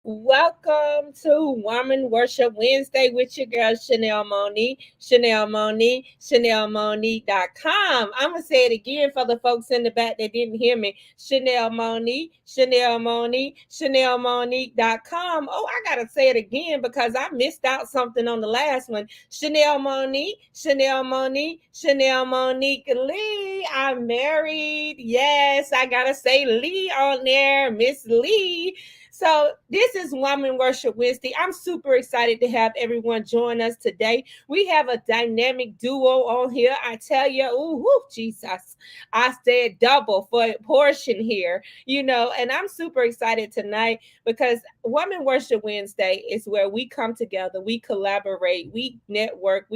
Welcome to Woman Worship Wednesday with your girl Chanel Monique, Chanel Monique, ChanelMonique.com. I'm going to say it again for the folks in the back that didn't hear me. Chanel Monique, Chanel Monique, ChanelMonique.com. Oh, I got to say it again because I missed out something on the last one. Chanel Monique, Chanel Monique, Chanel Monique Lee. I'm married. Yes, I got to say Lee on there, Miss Lee. So this is Woman Worship Wednesday. I'm super excited to have everyone join us today. We have a dynamic duo on here. I tell you, Jesus, I said double for a portion here, and I'm super excited tonight because Woman Worship Wednesday is where we come together, we collaborate, we network,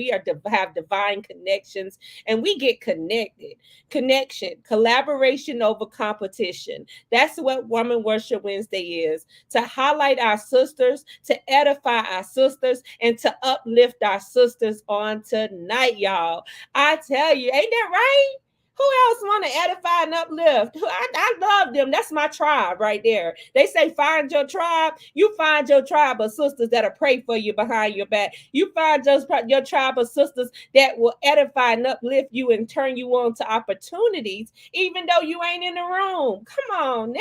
have divine connections, and we get connected. Connection, collaboration over competition. That's what Woman Worship Wednesday is, to highlight our sisters, to edify our sisters, and to uplift our sisters on tonight, y'all. I tell you, ain't that right? Who else want to edify and uplift? I love them. That's my tribe right there. They say find your tribe. You find your tribe of sisters that'll pray for you behind your back. You find your tribe of sisters that will edify and uplift you and turn you on to opportunities, even though you ain't in the room. Come on now,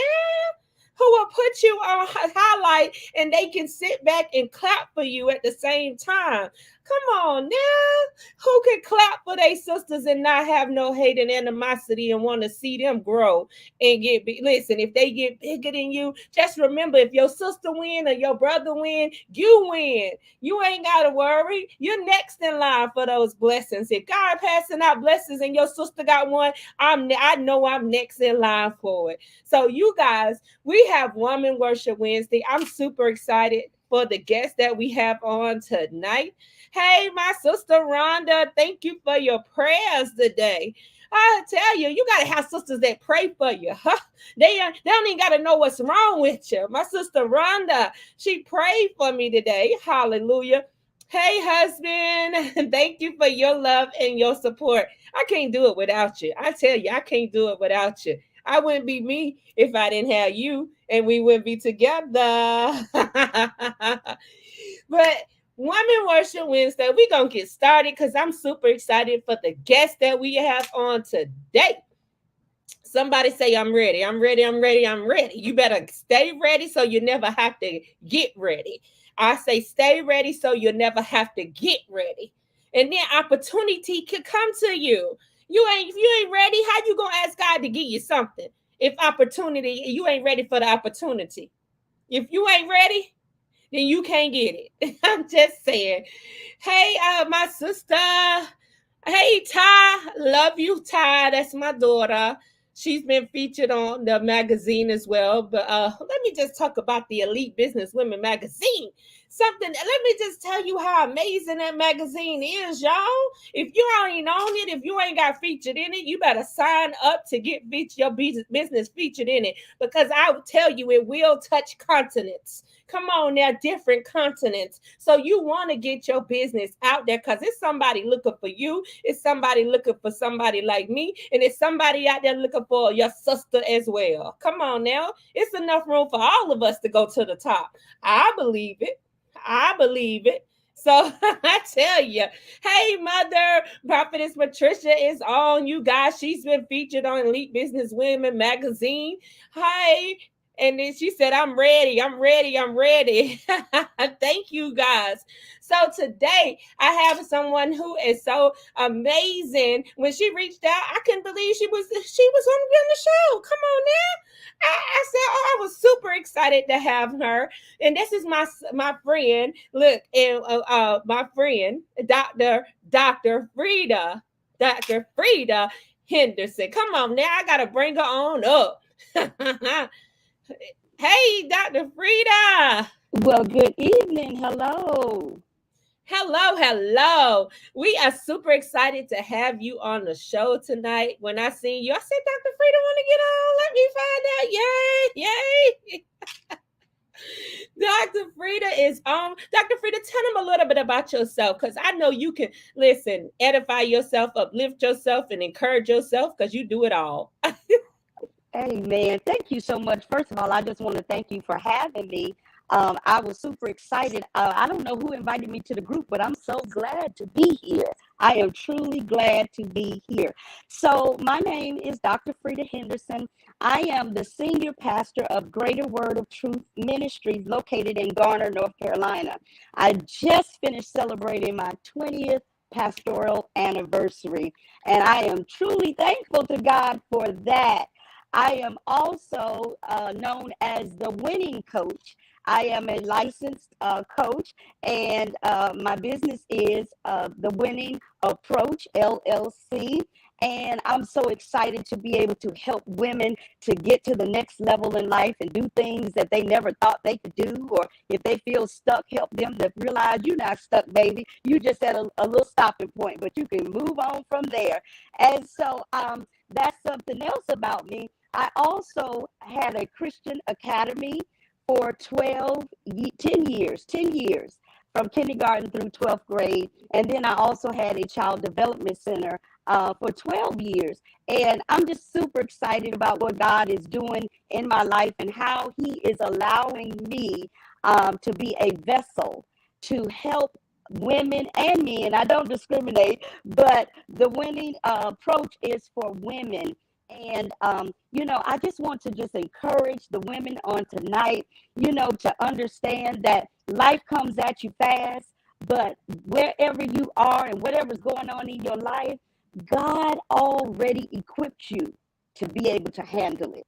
who will put you on highlight and they can sit back and clap for you at the same time. Come on now. Who can clap for their sisters and not have no hate and animosity and want to see them grow and get big? Listen, if they get bigger than you, just remember, if your sister win or your brother win, you win. You ain't got to worry. You're next in line for those blessings. If God passing out blessings and your sister got one, I know I'm next in line for it. So you guys, we have Woman Worship Wednesday. I'm super excited for the guest that we have on tonight. Hey, my sister Rhonda, thank you for your prayers today. I tell you, you got to have sisters that pray for you. Huh? They don't even got to know what's wrong with you. My sister Rhonda, she prayed for me today. Hallelujah. Hey, husband, thank you for your love and your support. I can't do it without you. I tell you, I can't do it without you. I wouldn't be me if I didn't have you, and we wouldn't be together. But Women Worship Wednesday, we're going to get started because I'm super excited for the guest that we have on today. Somebody say, I'm ready. I'm ready. I'm ready. I'm ready. You better stay ready so you never have to get ready. I say, stay ready so you'll never have to get ready. And then opportunity could come to you. If you ain't ready, how you gonna ask God to give you something? If opportunity, you ain't ready for the opportunity. If you ain't ready, then you can't get it. I'm just saying. Hey, my sister. Hey, Ty. Love you, Ty. That's my daughter. She's been featured on the magazine as well. But let me just talk about the Elite Business Women magazine. Let me just tell you how amazing that magazine is, y'all. If you ain't on it, if you ain't got featured in it, you better sign up to get your business featured in it, because I will tell you, it will touch continents. Come on now, different continents. So you want to get your business out there because it's somebody looking for you. It's somebody looking for somebody like me. And it's somebody out there looking for your sister as well. Come on now. It's enough room for all of us to go to the top. I believe it. I believe it. So I tell you, hey, Mother, Prophetess Patricia is on, you guys. She's been featured on Elite Business Women magazine. Hi. And then she said, I'm ready. I'm ready. I'm ready. Thank you, guys. So today I have someone who is so amazing. When she reached out, I couldn't believe she was going to be on the show. Come on now. I said, I was super excited to have her. And this is my friend. Look, and my friend, Dr. Frieda. Dr. Frieda Henderson. Come on now. I got to bring her on up. Hey, Dr. Frieda. Well, good evening. Hello. Hello. We are super excited to have you on the show tonight. When I seen you, I said, Dr. Frieda want to get on. Let me find out. Yay. Dr. Frieda is on. Dr. Frieda, tell them a little bit about yourself, because I know you can, listen, edify yourself, uplift yourself, and encourage yourself, because you do it all. Amen. Thank you so much. First of all, I just want to thank you for having me. I was super excited. I don't know who invited me to the group, but I'm so glad to be here. I am truly glad to be here. So my name is Dr. Frieda Henderson. I am the senior pastor of Greater Word of Truth Ministries located in Garner, North Carolina. I just finished celebrating my 20th pastoral anniversary, and I am truly thankful to God for that. I am also known as the winning coach. I am a licensed coach, and my business is the Winning Approach LLC. And I'm so excited to be able to help women to get to the next level in life and do things that they never thought they could do. Or if they feel stuck, help them to realize you're not stuck, baby. You just at a little stopping point, but you can move on from there. And so that's something else about me. I also had a Christian academy for 10 years from kindergarten through 12th grade. And then I also had a child development center for 12 years. And I'm just super excited about what God is doing in my life and how he is allowing me to be a vessel to help women and men. I don't discriminate, but the winning approach is for women. And, I just want to just encourage the women on tonight, to understand that life comes at you fast, but wherever you are and whatever's going on in your life, God already equipped you to be able to handle it.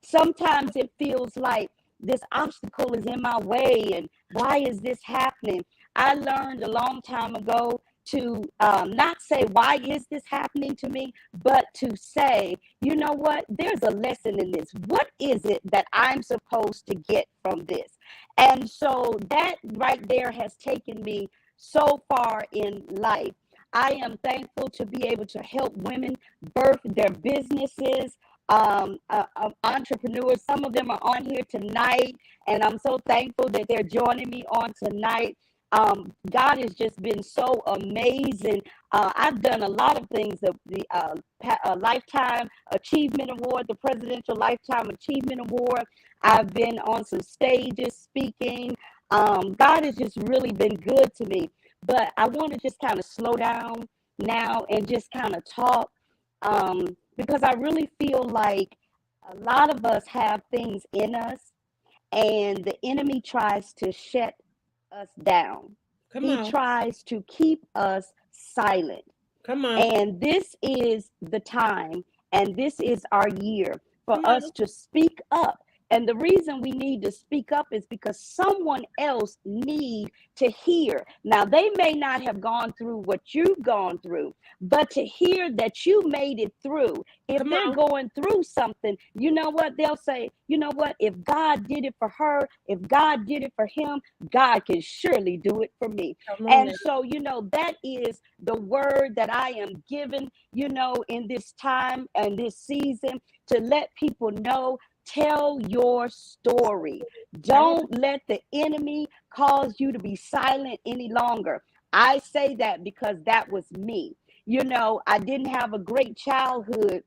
Sometimes it feels like this obstacle is in my way and why is this happening? I learned a long time ago to not say, why is this happening to me, but to say, you know what, there's a lesson in this. What is it that I'm supposed to get from this? And so that right there has taken me so far in life. I am thankful to be able to help women birth their businesses, entrepreneurs. Some of them are on here tonight, and I'm so thankful that they're joining me on tonight. God has just been so amazing. I've done a lot of things. The Lifetime Achievement Award, the Presidential Lifetime Achievement Award. I've been on some stages speaking. God has just really been good to me. But I want to just kind of slow down now and just kind of talk because I really feel like a lot of us have things in us and the enemy tries to shut us down. He tries to keep us silent. Come on. And this is the time and this is our year for us to speak up. And the reason we need to speak up is because someone else needs to hear. Now, they may not have gone through what you've gone through, but to hear that you made it through, if they're going through something, you know what? They'll say, you know what? If God did it for her, if God did it for him, God can surely do it for me. And so, that is the word that I am given, in this time and this season to let people know. Tell your story. Don't let the enemy cause you to be silent any longer. I say that because that was me. I didn't have a great childhood,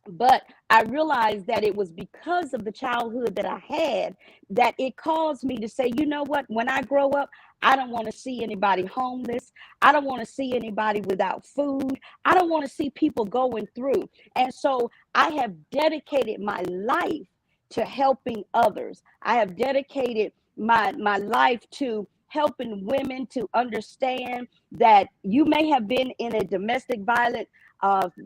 but I realized that it was because of the childhood that I had that it caused me to say, you know what, when I grow up, I don't want to see anybody homeless. I don't want to see anybody without food. I don't want to see people going through. And so I have dedicated my life to helping others. I have dedicated my life to helping women to understand that you may have been in a domestic violent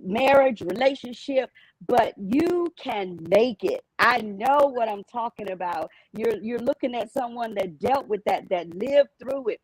marriage, relationship, but you can make it. I know what I'm talking about. You're looking at someone that dealt with that lived through it,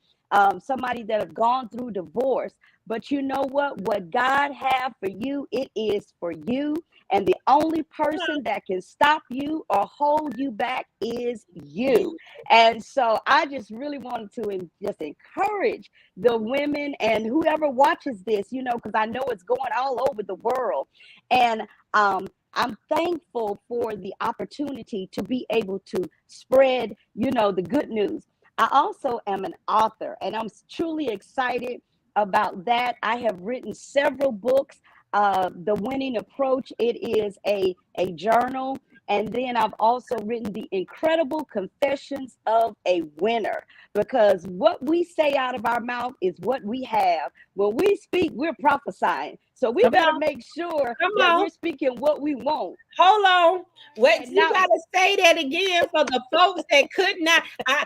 somebody that have gone through divorce. But you know what God have for you, it is for you. And the only person that can stop you or hold you back is you. And so I just really wanted to just encourage the women and whoever watches this, because I know it's going all over the world. And I'm thankful for the opportunity to be able to spread, the good news. I also am an author, and I'm truly excited about that. I have written several books. The Winning Approach, it is a journal. And then I've also written The Incredible Confessions of a Winner, because what we say out of our mouth is what we have. When we speak, we're prophesying. So we better make sure that we're speaking what we want. Hold on. Wait, you Now, gotta say that again for the folks that could not. I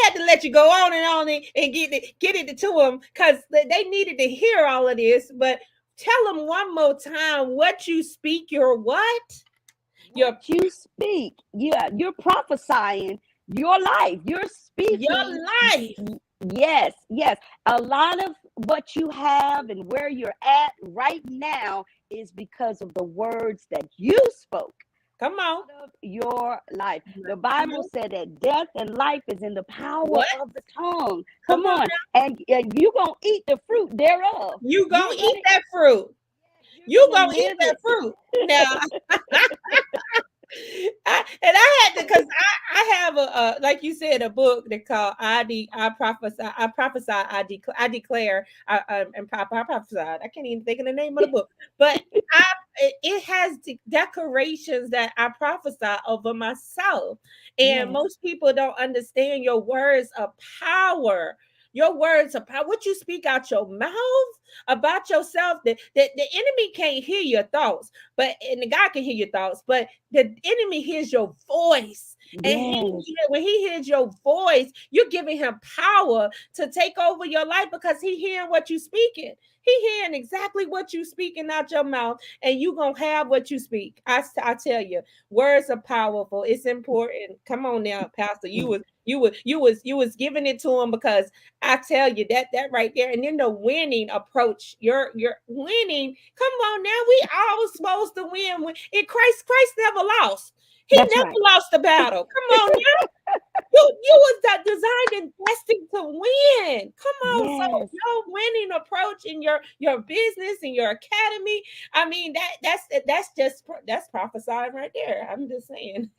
had to let you go on and get it to them because they needed to hear all of this. But tell them one more time what you speak. Your what? What you speak. Yeah, you're prophesying your life. You're speaking your life. Yes, yes. A lot of what you have and where you're at right now is because of the words that you spoke. Come on. Of your life. The Bible said that death and life is in the power of the tongue. Come on. And you're going to eat the fruit thereof. You're going to eat that fruit. You're going to eat that fruit. Now, I had to, because I have a like you said, a book that called I prophesy, I declare, and I prophesied. I can't even think of the name of the book, but it has decorations that I prophesy over myself, and most people don't understand your words of power. Your words of power, what you speak out your mouth about yourself, the enemy can't hear your thoughts, and the God can hear your thoughts, but the enemy hears your voice. And when he hears your voice, you're giving him power to take over your life because he hearing what you speaking. He hearing exactly what you speaking out your mouth, and you gonna have what you speak. I tell you, words are powerful. It's important. Come on now, Pastor. You was giving it to him, because I tell you that right there. And then the winning approach. You're winning. Come on now, we all supposed to win. In Christ never lost. He never lost the battle. Come on now. You was designed and destined to win. Come on. So your winning approach in your business and your academy. I mean, that's prophesying right there. I'm just saying.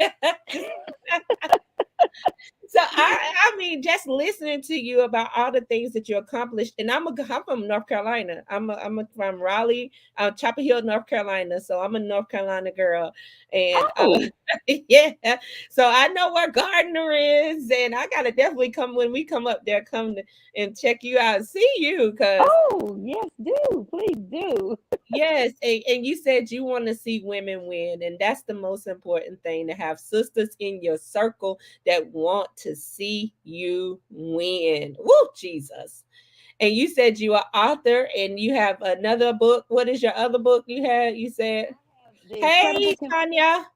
So I mean, just listening to you about all the things that you accomplished, and I'm from North Carolina. I'm from Raleigh, Chapel Hill, North Carolina. So I'm a North Carolina girl, and yeah. So I know where Gardner is, and I gotta definitely come when we come up there, and check you out and see you. Cause yes, do please do. Yes, and you said you want to see women win, and that's the most important thing, to have sisters in your circle that want to see you win. Woo, Jesus. And you said you are author, and you have another book. What is your other book you had? You said, hey, Tanya.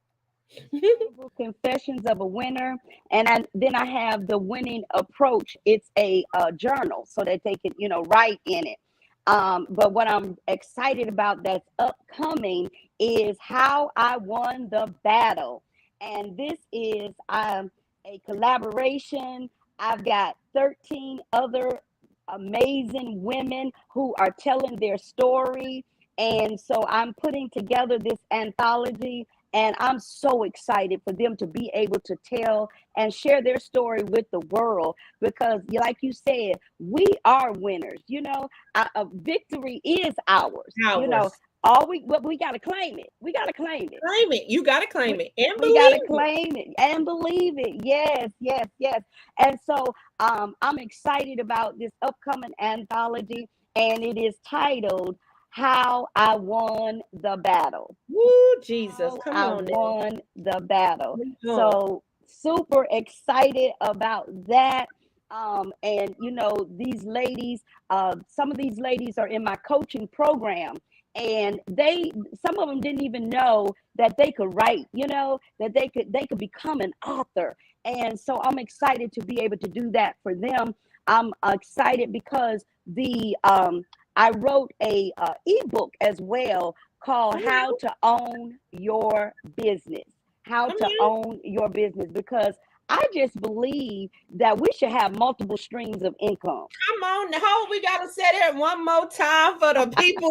Confessions of a Winner. And then I have The Winning Approach. It's a journal so that they can, write in it. But what I'm excited about that's upcoming is How I Won the Battle. And this is a collaboration. I've got 13 other amazing women who are telling their story. And so I'm putting together this anthology, and I'm so excited for them to be able to tell and share their story with the world, because like you said, we are winners. Victory is ours. We got to claim it. We got to claim it. Claim it. You got to claim it. And we got to claim it and believe it. Yes, yes, yes. And so I'm excited about this upcoming anthology, and it is titled How I Won the Battle. Woo, Jesus. Come on. I won the battle. So super excited about that. And these ladies, some of these ladies are in my coaching program, and some of them didn't even know that they could write, that they could become an author. And so I'm excited to be able to do that for them. I'm excited because I wrote a ebook as well called How to Own Your Business. How to own your business, because I just believe that we should have multiple streams of income. Come on, now we gotta say it one more time for the people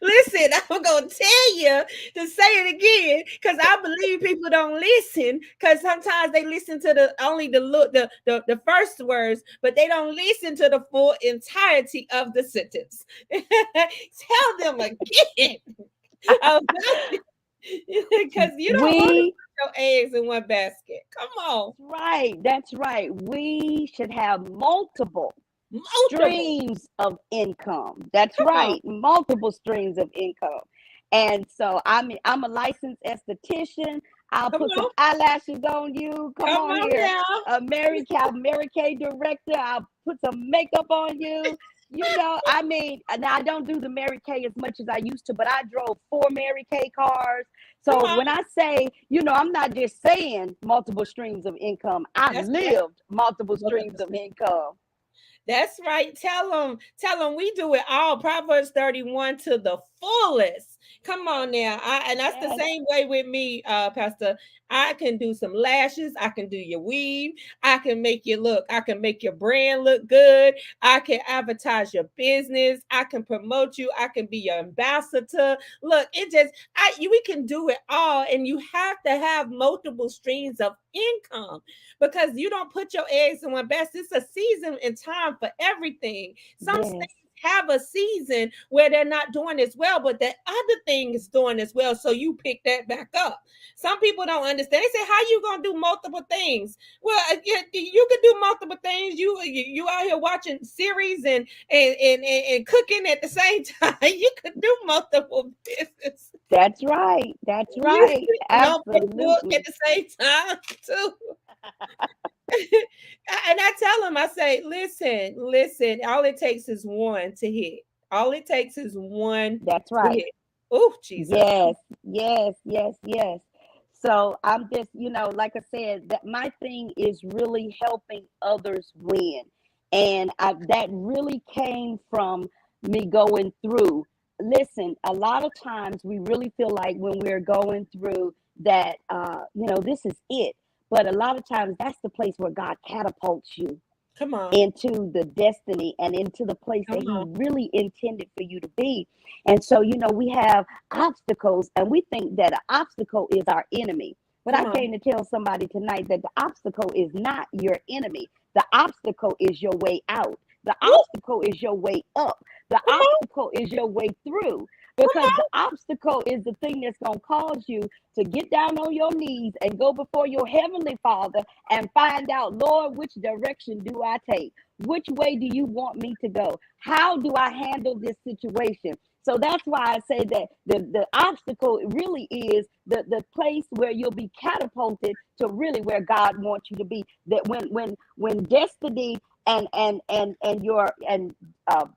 listen. I'm gonna tell you to say it again, because I believe people don't listen, because sometimes they listen to only the first words, but they don't listen to the full entirety of the sentence. Tell them again. Because you don't want to We put your eggs in one basket. Come on. right. That's right. We should have multiple Multiple. streams of income. That's Come on. right. Multiple streams of income. And so I'm a licensed esthetician. I'll Come put some on. eyelashes on you. Come Come on on here. now. Mary Kay director. I'll put some makeup on you. I mean, now I don't do the Mary Kay as much as I used to, but I drove 4 Mary Kay cars. Come So on. when I say, I'm not just saying multiple streams of income. I That's right. lived multiple Multiple. streams of income. That's right. Tell them we do it all. Proverbs 31 to the fullest. Come on now. And that's the Yes. same way with me, Pastor. I can do some lashes. I can do your weave. I can make your brand look good. I can advertise your business. I can promote you. I can be your ambassador. Look, we can do it all. And you have to have multiple streams of income, because you don't put your eggs in one basket. It's a season and time for everything. Some Yes. states have a season where they're not doing as well, but the other thing is doing as well. So you pick that back up. Some people don't understand. They say, "How you gonna do multiple things?" Well, you can do multiple things. You out here watching series and cooking at the same time. You could do multiple businesses. That's right. That's You right. on Facebook Absolutely. at the same time too. And I tell them, I say, listen, all it takes is one to hit. All it takes is one That's to right. hit. Oh, Jesus. Yes. Yes. Yes. Yes. So I'm just, like I said, that my thing is really helping others win. And that really came from me going through. Listen, a lot of times we really feel like when we're going through that, this is it. But a lot of times that's the place where God catapults you Come on. into the destiny and into the place that Come he on. really intended for you to be. And so, we have obstacles and we think that an obstacle is our enemy. But Come I on. came to tell somebody tonight that the obstacle is not your enemy. The obstacle is your way out. The Woo, obstacle is your way up. The come on. obstacle is your way through. Come Because the on. obstacle is the thing that's going to cause you to get down on your knees and go before your heavenly Father and find out, Lord, which direction do I take? Which way do you want me to go? How do I handle this situation? So that's why I say that the obstacle really is the place where you'll be catapulted to really where God wants you to be. That when destiny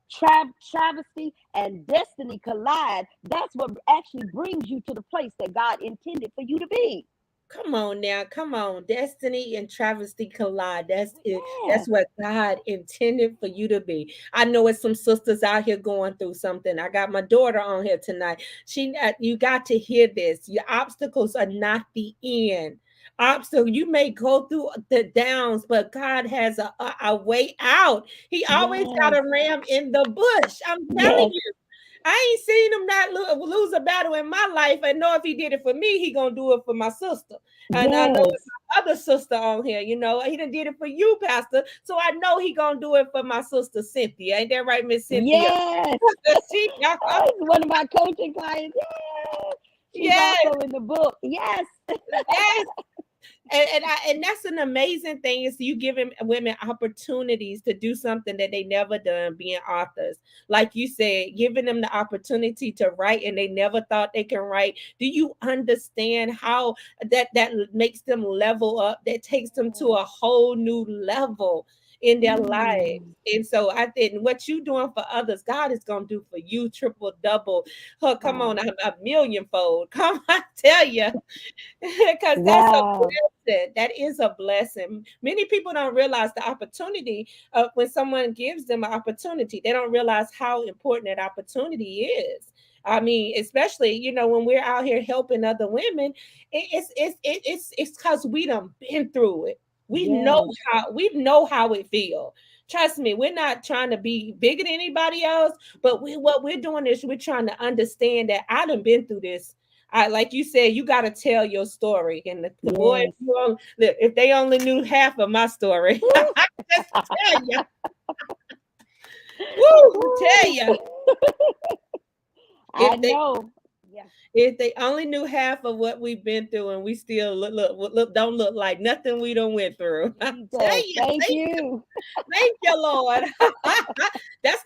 travesty and destiny collide, that's what actually brings you to the place that God intended for you to be. Come on now, come on. Destiny and travesty collide. That's it. Yeah. That's what God intended for you to be. I know it's some sisters out here going through something. I got my daughter on here tonight. You got to hear this. Your obstacles are not the end. Obstacle, you may go through the downs, but God has a way out. He always got Yes. a ram in the bush. I'm telling Yes. you. I ain't seen him not lose a battle in my life. I know if he did it for me, he gonna do it for my sister. And I know it's Yes. my other sister on here. He done did it for you, Pastor. So I know he gonna do it for my sister Cynthia. Ain't that right, Miss Cynthia? Yes. Oh, he's one of my coaching clients. Yes. She's Yes, also in the book. Yes. yes. And that's an amazing thing, is you giving women opportunities to do something that they never done, being authors. Like you said, giving them the opportunity to write and they never thought they can write. Do you understand how that makes them level up? That takes them to a whole new level in their lives. Mm. And so I think what you doing for others, God is gonna do for you triple, double. Oh, come on, Wow. a millionfold. Come, I tell you, because that's a Wow. blessing. That is a blessing. Many people don't realize the opportunity of when someone gives them an opportunity. They don't realize how important that opportunity is. I mean, especially when we're out here helping other women, it's because we done been through it. Yes. We know how it feels. Trust me, we're not trying to be bigger than anybody else, but what we're doing is we're trying to understand that I done been through this. Like you said, you got to tell your story. And the boy, Yes. if they only knew half of my story, Woo. just tell you, woo, tell Woo. you, I if they know. Yeah. If they only knew half of what we've been through, and we still look don't look like nothing we done went through. I tell Jesus, you, thank you. thank you, Lord. That's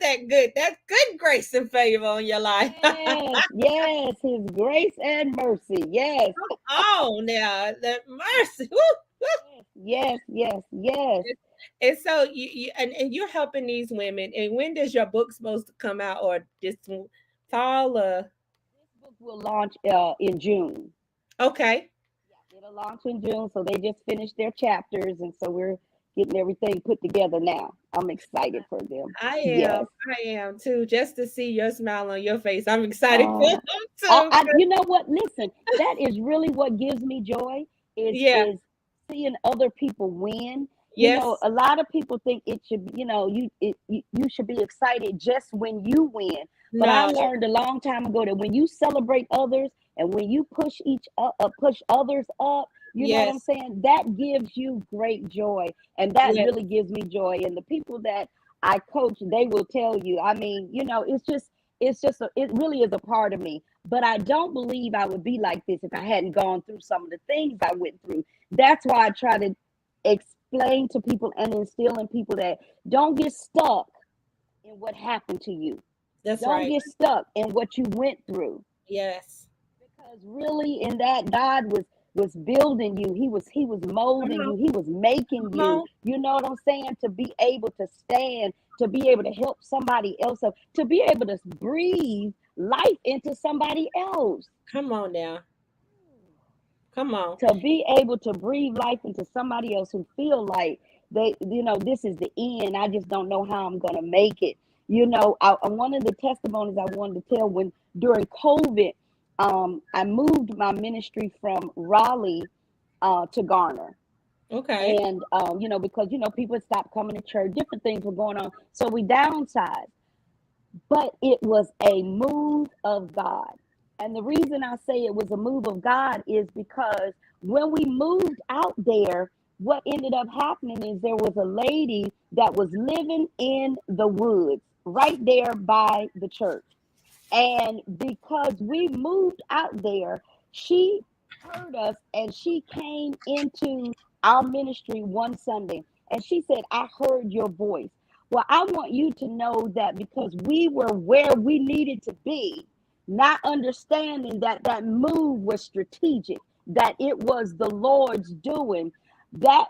good grace and favor on your life. Yes, yes, his grace and mercy. Yes, Oh, now the mercy. Woo, woo. yes, yes, yes. And so and you're helping these women. And when does your book supposed to come out, or this fall? This book will launch in June. Okay. Yeah, it'll launch in June. So they just finished their chapters, and so we're getting everything put together now. I'm excited for them. I am. Yes. I am too. Just to see your smile on your face, I'm excited for Uh, them too. you know what? Listen, that is really what gives me joy. Yeah. Is seeing other people win. You know, Yes. a lot of people think it should. You know, you should be excited just when you win. But I No. learned a long time ago that when you celebrate others and when you push others up, you know what I'm Yes. saying? That gives you great joy, and that Yes. really gives me joy. And the people that I coach, they will tell you. I mean, you know, it really is a part of me. But I don't believe I would be like this if I hadn't gone through some of the things I went through. That's why I try to explain to people and instill in people that don't get stuck in what happened to you. That's Don't right. get stuck in what you went through. Yes. Because really in that God was building you. He was Come molding on. you. He was making Come you. on. You know what I'm saying? To be able to stand, to be able to help somebody else up, to be able to breathe life into somebody else. Come on now. Come on. To be able to breathe life into somebody else who feel like they, this is the end. I just don't know how I'm gonna make it. One of the testimonies I wanted to tell, when during COVID, I moved my ministry from Raleigh to Garner. Okay. And because people had stopped coming to church, different things were going on. So we downsized. But it was a move of God. And the reason I say it was a move of God is because when we moved out there, what ended up happening is there was a lady that was living in the woods right there by the church. And because we moved out there, she heard us and she came into our ministry one Sunday and she said, "I heard your voice." Well, I want you to know that because we were where we needed to be, not understanding that that move was strategic, that it was the Lord's doing, that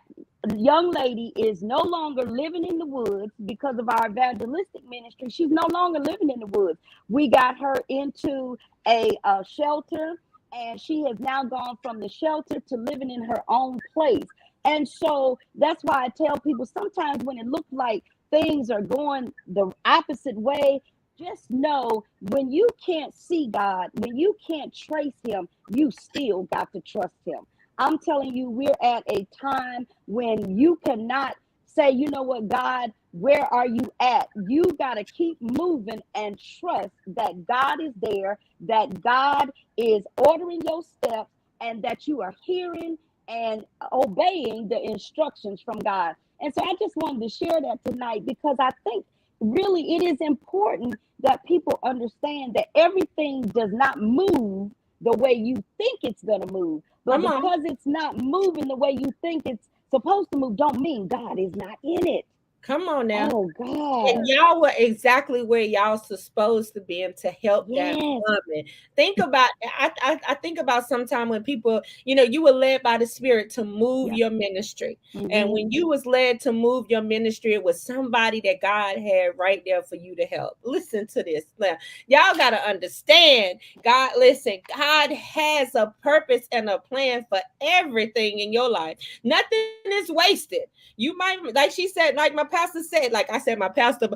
young lady is no longer living in the woods because of our evangelistic ministry. She's no longer living in the woods. We got her into a shelter, and she has now gone from the shelter to living in her own place. And so that's why I tell people sometimes when it looks like things are going the opposite way, just know when you can't see God, when you can't trace Him, you still got to trust Him. I'm telling you, we're at a time when you cannot say, you know what, God, where are you at? You got to keep moving and trust that God is there, that God is ordering your steps, and that you are hearing and obeying the instructions from God. And so I just wanted to share that tonight because I think really it is important that people understand that everything does not move the way you think it's going to move. But Come on. because it's not moving the way you think it's supposed to move, don't mean God is not in it. Come on now. Oh, And God. y'all were exactly where y'all supposed to be, and to help that Yes. woman. Think about, I think about sometime when people, you were led by the Spirit to move Yeah. your ministry. And Mm-hmm. when you was led to move your ministry, it was somebody that God had right there for you to help. Listen to this. Now, y'all got to understand, God has a purpose and a plan for everything in your life. Nothing is wasted. You might, like she said, like my pastor said, like I said, my pastor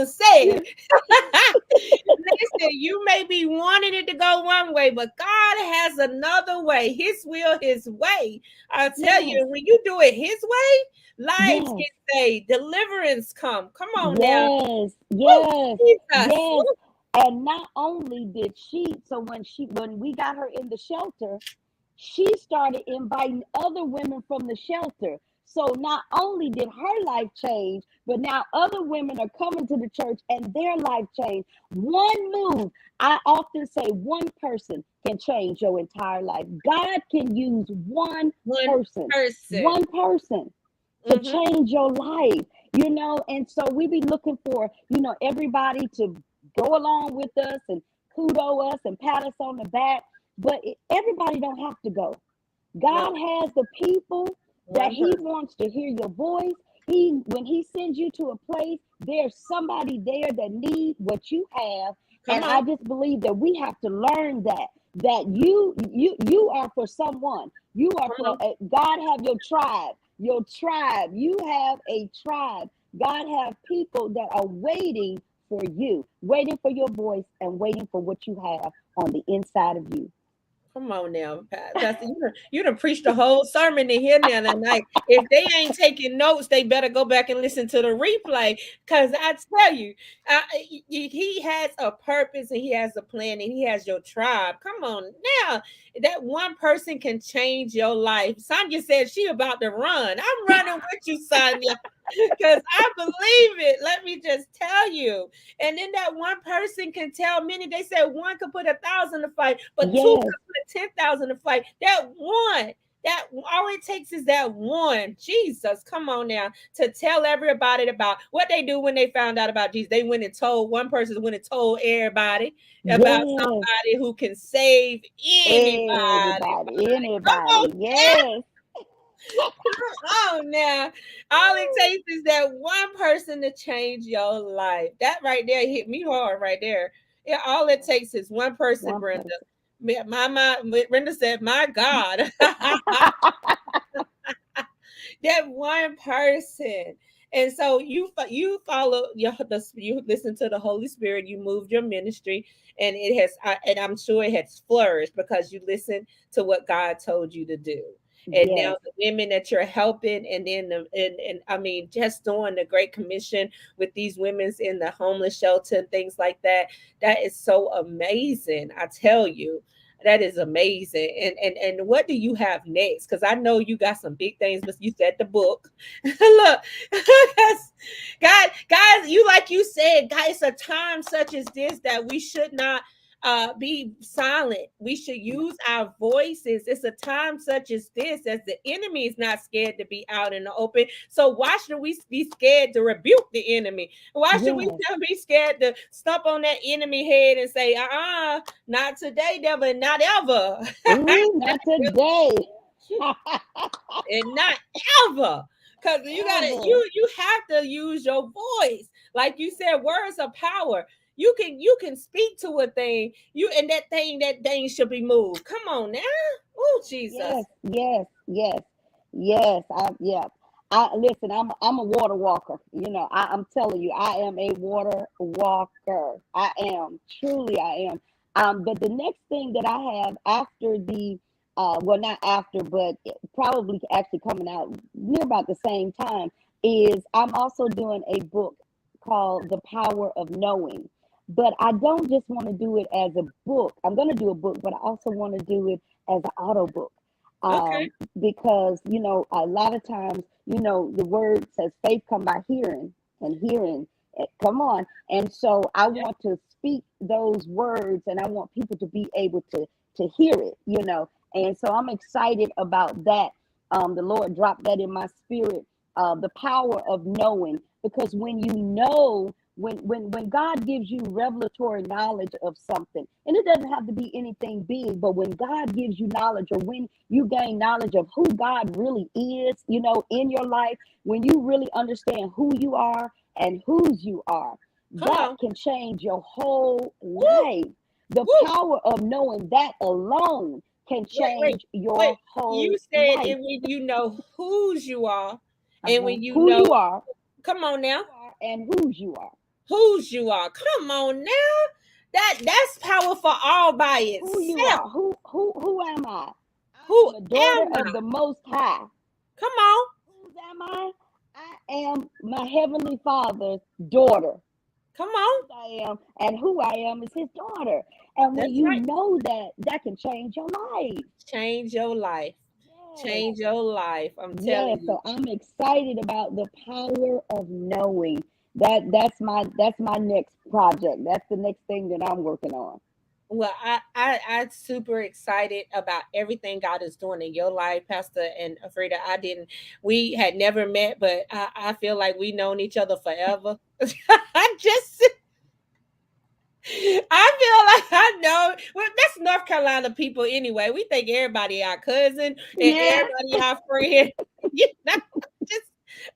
said, listen, you may be wanting it to go one way, but God has another way. His will, His way. I tell Yes. you, when you do it His way, lives Yes. get saved, deliverance come. Come on now. Yes. Oh, Yes. Jesus. Yes. Woo. And not only did so when we got her in the shelter, she started inviting other women from the shelter. So not only did her life change, but now other women are coming to the church and their life changed. One move, I often say one person can change your entire life. God can use one person to change your life, and so we be looking for, everybody to go along with us and kudo us and pat us on the back, but everybody don't have to go. God has the people that he wants to hear your voice. When he sends you to a place, there's somebody there that needs what you have. And I just believe that we have to learn that you are for someone. You are for God. Have your tribe. You have a tribe. God have people that are waiting for you, waiting for your voice, and waiting for what you have on the inside of you. Come on now, Pastor. You done preached the whole sermon in here now tonight. If they ain't taking notes, they better go back and listen to the replay. Because I tell you, he has a purpose and he has a plan and he has your tribe. Come on now. That one person can change your life. Sonia said she about to run. I'm running with you, Sonia. Because I believe it. Let me just tell you. And then that one person can tell many. They said one could put 1,000 to fight, but two could put 10,000 to fight. That one, that all it takes is that one. Jesus, come on now, to tell everybody about what they do when they found out about Jesus. They went and told one person, went and told everybody about somebody who can save anybody. Come on, yes. Oh, now all it takes is that one person to change your life. That right there hit me hard right there. Yeah, all it takes is one person, Brenda. Brenda said, "My God." That one person. And so you follow you listen to the Holy Spirit. You moved your ministry, and it has, and I'm sure it has flourished because you listened to what God told you to do. And now the women that you're helping, and then and I mean, just doing the Great Commission with these women's in the homeless shelter and things like that. That is so amazing. I tell you. That is amazing. And what do you have next? Because I know you got some big things, but you said the book. Look, guys, you like you said, guys, a time such as this that we should not be silent. We should use our voices. It's a time such as this, as the enemy is not scared to be out in the open. So why should we be scared to rebuke the enemy? Why should we still be scared to stomp on that enemy head and say, not today, devil, not ever. Not today. And not ever. Because you have to use your voice. Like you said, words of power. You can speak to a thing, that thing should be moved. Come on now. Oh, Jesus. Yes. I listen, I'm a water walker. I'm telling you, I am a water walker. I am. Truly I am. But the next thing that I have after the well, not after, but probably actually coming out near about the same time, is I'm also doing a book called The Power of Knowing. But I don't just want to do it as a book. I'm going to do a book, but I also want to do it as an auto book. Because, a lot of times, the word says faith come by hearing, and hearing, come on. And so I want to speak those words, and I want people to be able to hear it, And so I'm excited about that. The Lord dropped that in my spirit, the power of knowing, because when you know, when God gives you revelatory knowledge of something, and it doesn't have to be anything big, but when God gives you knowledge, or when you gain knowledge of who God really is, in your life, when you really understand who you are and whose you are, that can change your whole life. The power of knowing that alone can change your whole life. You said, and when you know whose you are, and when you who know you are, come on now, and whose you are. Whose you are. Come on now. That's powerful all by itself. Who you are. Who am I? Who I'm the daughter am I? of the Most High. Come on. Who am I? I am my Heavenly Father's daughter. Come on. Who I am, and who I am is his daughter. And when you know that, that can change your life. Change your life. change your life. I'm Yeah, telling you. so I'm excited about the power of knowing. That's my next project. That's the next thing that I'm working on. Well, I'm super excited about everything God is doing in your life, Pastor and Frida. We had never met, but I feel like we known each other forever. I just I feel like I know. Well, that's North Carolina people anyway. We think everybody our cousin and Yeah. everybody our friend. You know, just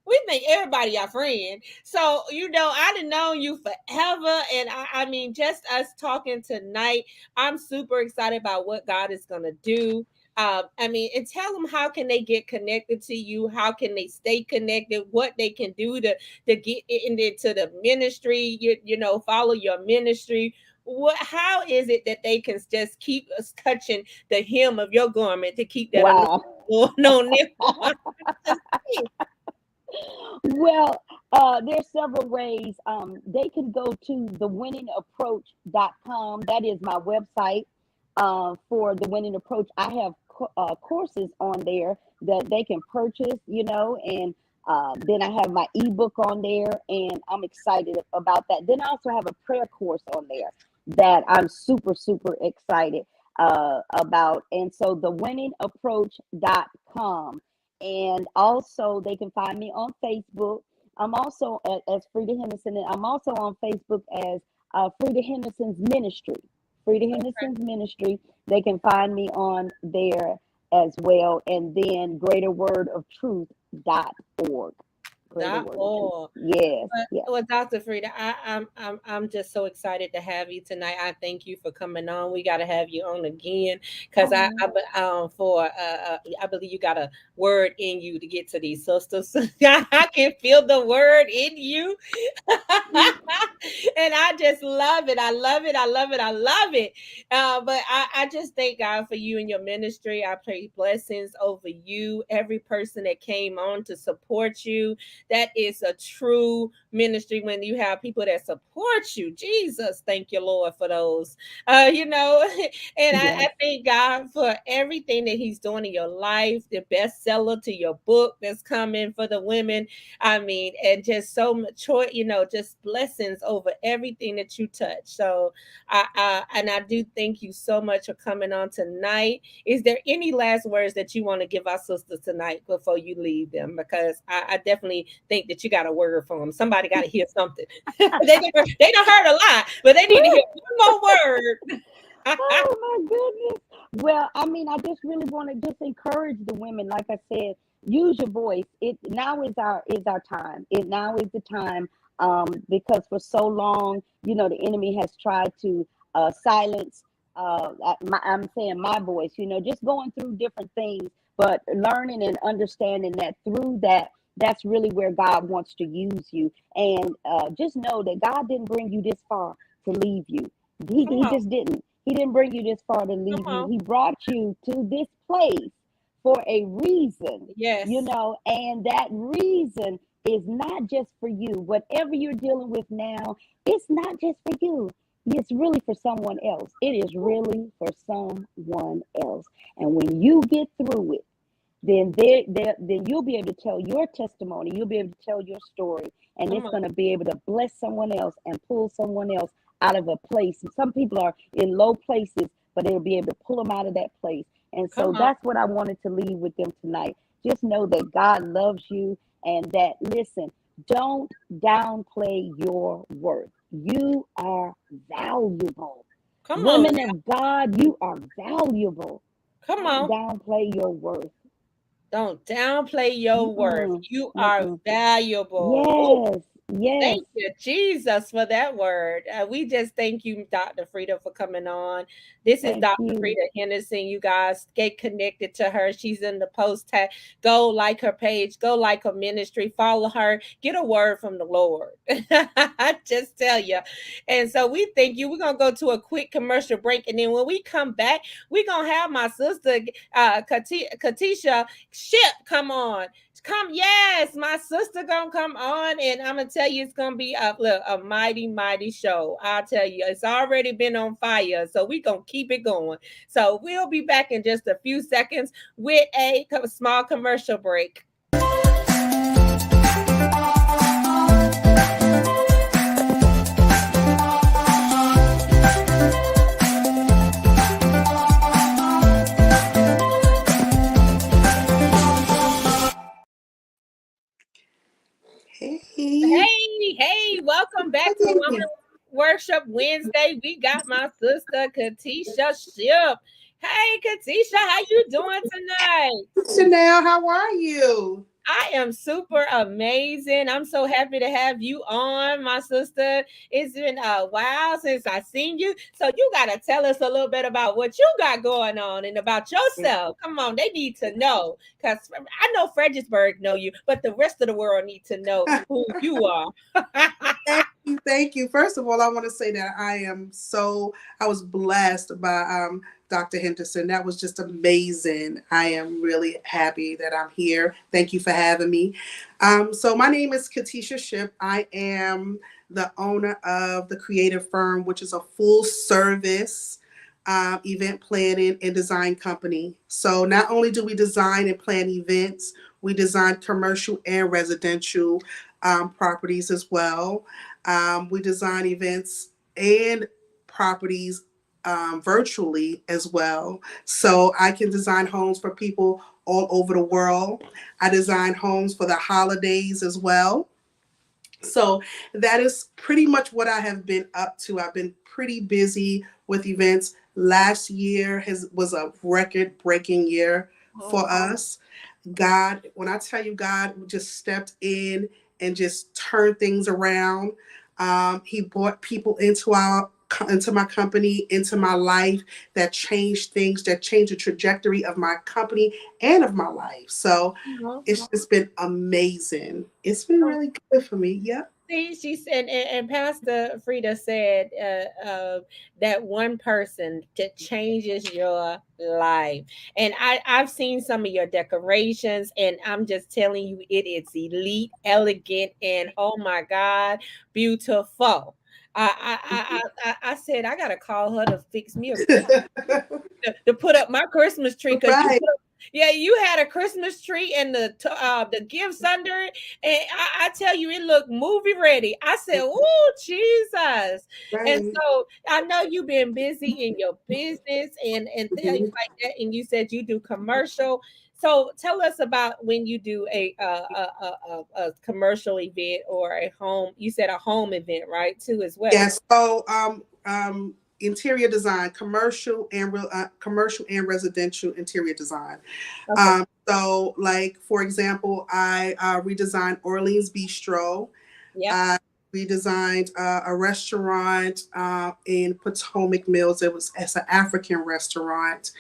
we think everybody our friend. So I done known you forever, and I mean, just us talking tonight, I'm super excited about what God is gonna do. I mean, and tell them how can they get connected to you? How can they stay connected? What they can do to get into the ministry? Follow your ministry. How is it that they can just keep us touching the hem of your garment to keep that anointing Wow. going on them? Well, there's several ways. They can go to thewinningapproach.com. That is my website for the winning approach. I have courses on there that they can purchase, and then I have my ebook on there, and I'm excited about that. Then I also have a prayer course on there that I'm super, super excited about. And so thewinningapproach.com. And also, they can find me on Facebook. I'm also as Frieda Henderson, and I'm also on Facebook as Frieda Henderson's Ministry. Frieda Henderson's Ministry. They can find me on there as well. And then greaterwordoftruth.org. Greater Word of Truth. .org. Yes, yes. Well, Dr. Frieda, I'm just so excited to have you tonight. I thank you for coming on. We got to have you on again because I believe you got a word in you to get to these sisters. I can feel the word in you. And I just love it. I love it. I love it. I love it. But I just thank God for you and your ministry. I pray blessings over you, every person that came on to support you. That is a true ministry when you have people that support you. Jesus, thank you, Lord, for those. And I Yes. thank God for everything that He's doing in your life, the bestseller to your book that's coming for the women. I mean, and just so much, just blessings over everything that you touch. So I do thank you so much for coming on tonight. Is there any last words that you want to give our sisters tonight before you leave them? Because I definitely think that you got a word for them. Somebody got to hear something. They don't heard a lot, but they need to hear one more word. Oh my goodness. Well, I mean, I just really want to just encourage the women. Like I said, use your voice. It now is our time. It now is the time. Because for so long, the enemy has tried to silence. I'm saying my voice. Just going through different things, but learning and understanding that through that. That's really where God wants to use you. And just know that God didn't bring you this far to leave you. Come He on, just didn't. He didn't bring you this far to come leave you. on. He brought you to this place for a reason, Yes, and that reason is not just for you. Whatever you're dealing with now, it's not just for you. It's really for someone else. It is really for someone else. And when you get through it, then you'll be able to tell your testimony. You'll be able to tell your story, and come it's on, going to be able to bless someone else and pull someone else out of a place. Some people are in low places, but it'll be able to pull them out of that place. And so come on. that's what I wanted to leave with them tonight. Just know that God loves you, and that, listen, don't downplay your worth. You are valuable. Come on Women now. of God, you are valuable. Come Don't on. downplay your worth. Don't downplay your worth. Mm-mm, You are mm-mm. valuable. Ooh, Yes, yes. thank you, Jesus, for that word. We just thank you, Dr. Frieda, for coming on. This is Thank Dr. you. Frieda Henderson. You guys get connected to her. She's in the post tag. Go like her page, go like her ministry, follow her, get a word from the Lord. I just tell you. And so we thank you. We're going to go to a quick commercial break. And then when we come back, we're going to have my sister, Katisha Shipp, come on. Come, yes, Yes, my sister gonna come on, and I'm gonna tell you it's gonna be a mighty, mighty show. I'll tell you, it's already been on fire, so we gonna keep it going. So we'll be back in just a few seconds with a small commercial break. Hey. Hey, welcome back to Woman Worship Wednesday. We got my sister Katisha Shipp. Hey, Katisha, how you doing tonight? Chanel, how are you? I am super amazing. I'm so happy to have you on, my sister. It's been a while since I seen you. So you got to tell us a little bit about what you got going on and about yourself. Come on, they need to know. Because I know Fredericksburg know you, but the rest of the world need to know who you are. Thank you. First of all, I want to say that I was blessed by Dr. Henderson. That was just amazing. I am really happy that I'm here. Thank you for having me. So my name is Katisha Shipp. I am the owner of the creative firm, which is a full service event planning and design company. So not only do we design and plan events, we design commercial and residential properties as well. We design events and properties virtually as well. So I can design homes for people all over the world. I design homes for the holidays as well. So that is pretty much what I have been up to. I've been pretty busy with events. Last year was a record-breaking year for us. God, when I tell you God just stepped in and just turned things around, he brought people into my company, into my life that changed things, that changed the trajectory of my company and of my life. So it's just been amazing. It's been really good for me. Yep. See, she said, and Pastor Frieda said that one person that changes your life. And I've seen some of your decorations, and I'm just telling you, it is elite, elegant, and oh my God, beautiful. I said I gotta call her to fix me a to put up my Christmas tree because Right. you had a Christmas tree and the gifts under it, and I tell you, it looked movie ready. I said, "Oh Jesus!" Right. And so I know you've been busy in your business and things like that, and you said you do commercial. So tell us about when you do a commercial event or a home. You said a home event, right? Too as well. Yes. So interior design, commercial and residential interior design. Okay. So like for example, I redesigned Orleans Bistro. Yeah. We designed a restaurant in Potomac Mills. It's an African restaurant.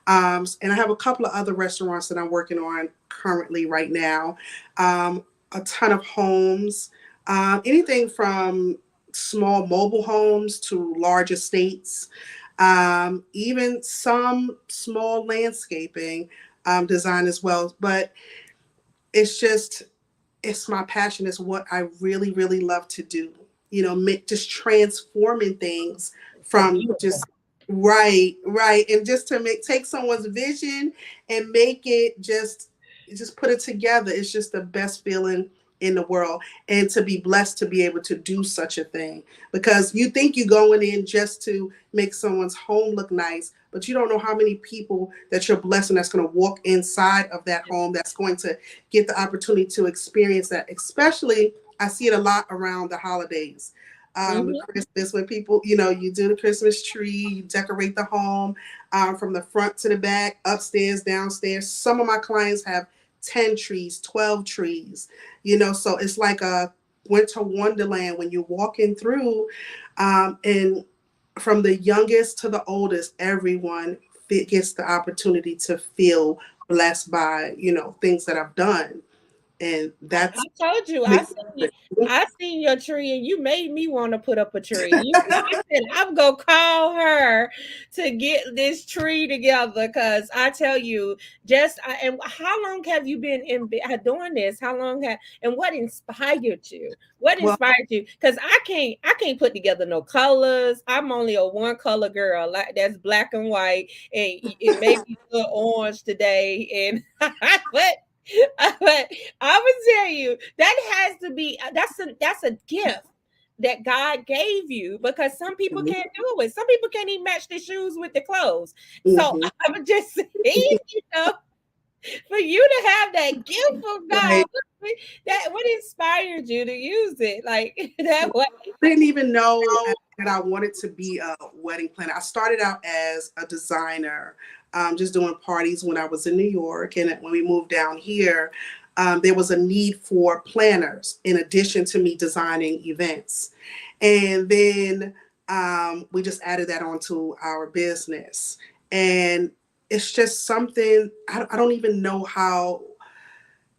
And I have a couple of other restaurants that I'm working on currently right now. A ton of homes, anything from small mobile homes to large estates, even some small landscaping design as well. But it's my passion. It's what I really, really love to do. Just transforming things from just right, and just to take someone's vision and make it just put it together. It's just the best feeling in the world, and to be blessed to be able to do such a thing, because you think you're going in just to make someone's home look nice, but you don't know how many people that you're blessing that's going to walk inside of that home, that's going to get the opportunity to experience that. Especially, I see it a lot around the holidays. Christmas, when people, you do the Christmas tree, you decorate the home from the front to the back, upstairs, downstairs. Some of my clients have 10 trees, 12 trees, so it's like a winter wonderland when you're walking through. And from the youngest to the oldest, everyone gets the opportunity to feel blessed by, things that I've done. And I that's told you, makes I seen your tree, and you made me want to put up a tree. Listen, I'm gonna call her to get this tree together, because I tell you, and how long have you been doing this? How long and what inspired you? What well, inspired you? Because I can't put together no colors. I'm only a one color girl, like that's black and white, and it may be a little orange today, and but. But I would tell you that has to be that's a gift that God gave you, because some people mhm, can't do it. Some people can't even match the shoes with the clothes. So mhm, I'm just saying, for you to have that gift of God, right. that what inspired you to use it like that way? I didn't even know that I wanted to be a wedding planner. I started out as a designer, just doing parties when I was in New York. And when we moved down here, there was a need for planners in addition to me designing events. And then we just added that onto our business. And it's just something, I don't even know how.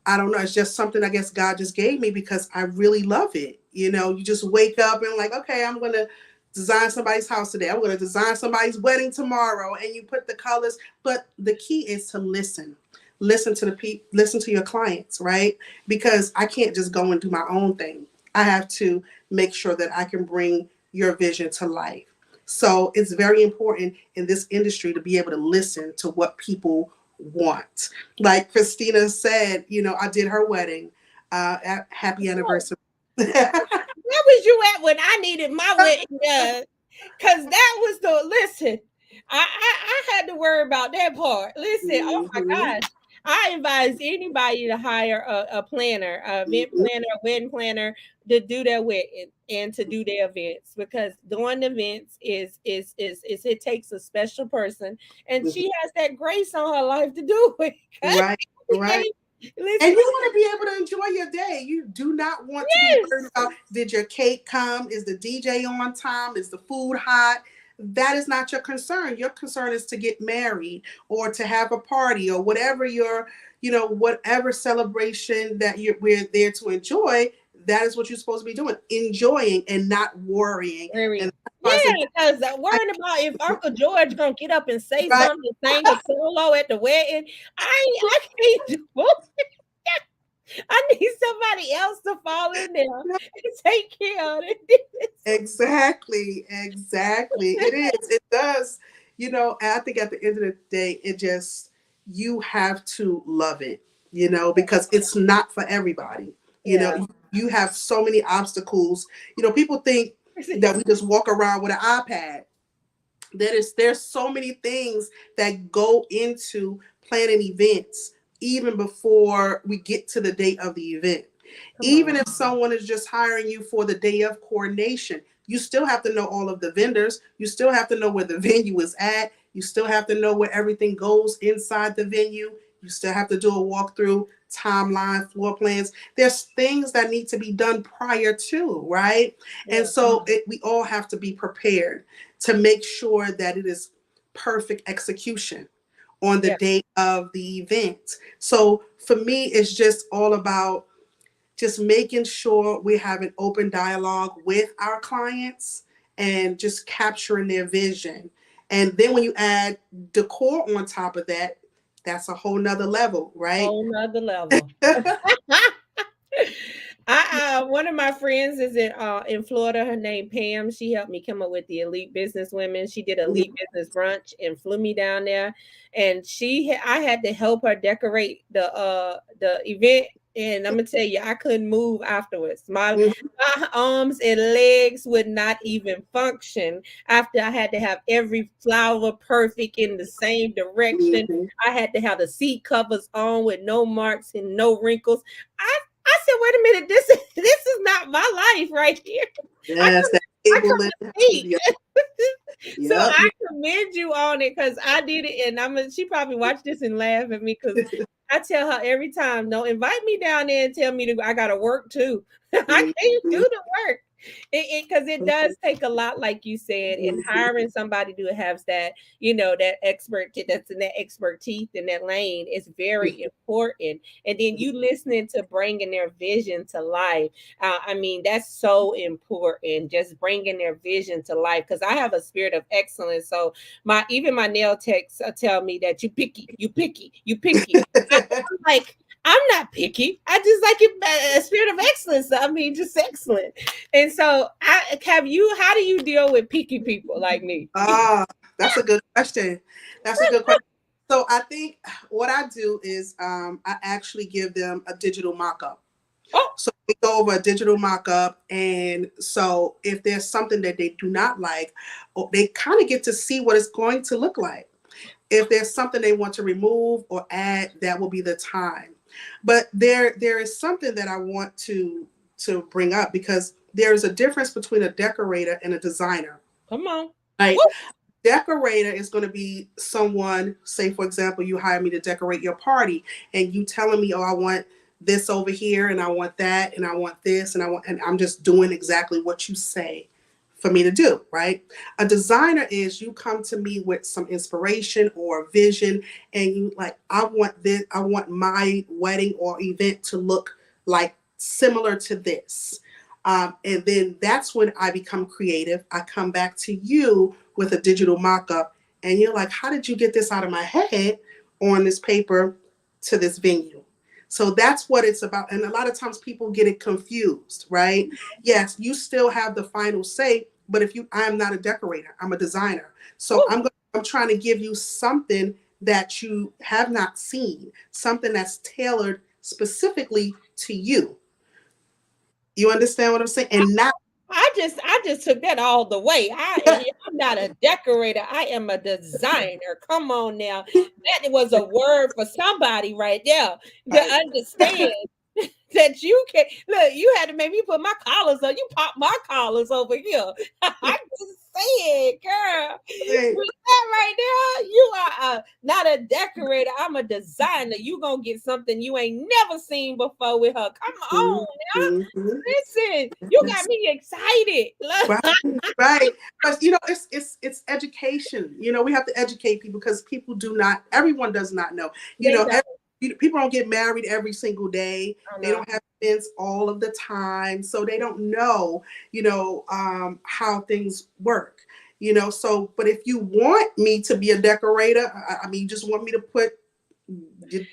I don't know. It's just something I guess God just gave me because I really love it. You know, you just wake up and like, okay, I'm going to design somebody's house today. I'm going to design somebody's wedding tomorrow. And you put the colors. But the key is to listen. Listen to listen to your clients, right? Because I can't just go and do my own thing. I have to make sure that I can bring your vision to life. So it's very important in this industry to be able to listen to what people want. Like Christina said, you know, I did her wedding. Happy anniversary. Where was you at when I needed my wedding done? Because that was the listen. I had to worry about that part. Listen, oh my Mhm, gosh. I advise anybody to hire a planner, a event mhm, planner, a wedding planner, to do their wedding and to do their events, because doing events is it takes a special person, and mhm. she has that grace on her life to do it. Right, right. And Listen, you want to be able to enjoy your day. You do not want to be worried yes. about, did your cake come? Is the DJ on time? Is the food hot? That is not your concern. Your concern is to get married or to have a party or whatever your, you know, whatever celebration that we're there to enjoy. That is what you're supposed to be doing, enjoying and not worrying. And Very. that's why I Yeah, said, because I, worrying about if Uncle George gonna get up and say right, something, sing a solo at the wedding, I can't do it. I need somebody else to fall in there and take care of it. exactly, exactly. It is. It does. You know, and I think at the end of the day, it just, you have to love it, you know, because it's not for everybody. You know, Yeah. you have so many obstacles. You know, people think that we just walk around with an iPad. There's so many things that go into planning events even before we get to the day of the event. Come Even on. if someone is just hiring you for the day of coordination, you still have to know all of the vendors. You still have to know where the venue is at. You still have to know where everything goes inside the venue. You still have to do a walkthrough, timeline, floor plans. There's things that need to be done prior to, right? And Yeah. so we all have to be prepared to make sure that it is perfect execution on the Yeah. day of the event. So for me, it's just all about just making sure we have an open dialogue with our clients and just capturing their vision. And then when you add decor on top of that, that's a whole nother level, right? Whole nother level. One of my friends is in Florida. Her name Pam. She helped me come up with the Elite Business Women. She did Elite Business Brunch and flew me down there, and I had to help her decorate the event. And I'm gonna tell you, I couldn't move afterwards. My arms and legs would not even function after I had to have every flower perfect in the same direction. Mhm. I had to have the seat covers on with no marks and no wrinkles. I said, wait a minute, this is not my life right here. I Yes, come that I table come to linen. speak. Yep, So yep. I commend you on it, because I did it, and she probably watched this and laugh at me, because I tell her every time, no, invite me down there and tell me I gotta work too. I can't do Mhm. the work. Because it does take a lot, like you said, and hiring somebody who has that, that that's in that expertise in that lane is very important. And then you listening to bringing their vision to life. I mean, that's so important, just bringing their vision to life. Because I have a spirit of excellence. So even my nail techs tell me that you picky, you picky, you picky. I'm like, I'm not picky. I just like it, a spirit of excellence. I mean, just excellent. And so, how do you deal with picky people like me? That's a good question. That's a good question. So I think what I do is I actually give them a digital mock-up. Oh. So we go over a digital mock-up, and so if there's something that they do not like, they kind of get to see what it's going to look like. If there's something they want to remove or add, that will be the time. But there is something that I want to bring up, because there is a difference between a decorator and a designer. Come on. Right? Decorator is going to be someone, say for example, you hire me to decorate your party, and you telling me, oh, I want this over here, and I want that, and I want this, and I'm just doing exactly what you say for me to do, right? A designer is, you come to me with some inspiration or vision, and you like, I want this, I want my wedding or event to look like similar to this. And then that's when I become creative. I come back to you with a digital mock-up, and you're like, how did you get this out of my head on this paper to this venue? So that's what it's about. And a lot of times people get it confused, right? Yes, you still have the final say, but I'm not a decorator, I'm a designer. So I'm trying to give you something that you have not seen, something that's tailored specifically to you. You understand what I'm saying? And not I just took that all the way. I'm not a decorator. I am a designer. Come on now. That was a word for somebody right there to understand that you can look. You had to make me put my collars on. You pop my collars over here. I just said, girl, with that right now, you are not a decorator. I'm a designer. You gonna get something you ain't never seen before with her. Come on now. Listen, you got me excited. Right. Because it's education. We have to educate people, because everyone does not know. People don't get married every single day. They don't have events all of the time, so they don't know, how things work. So, but if you want me to be a decorator, I mean, you just want me to put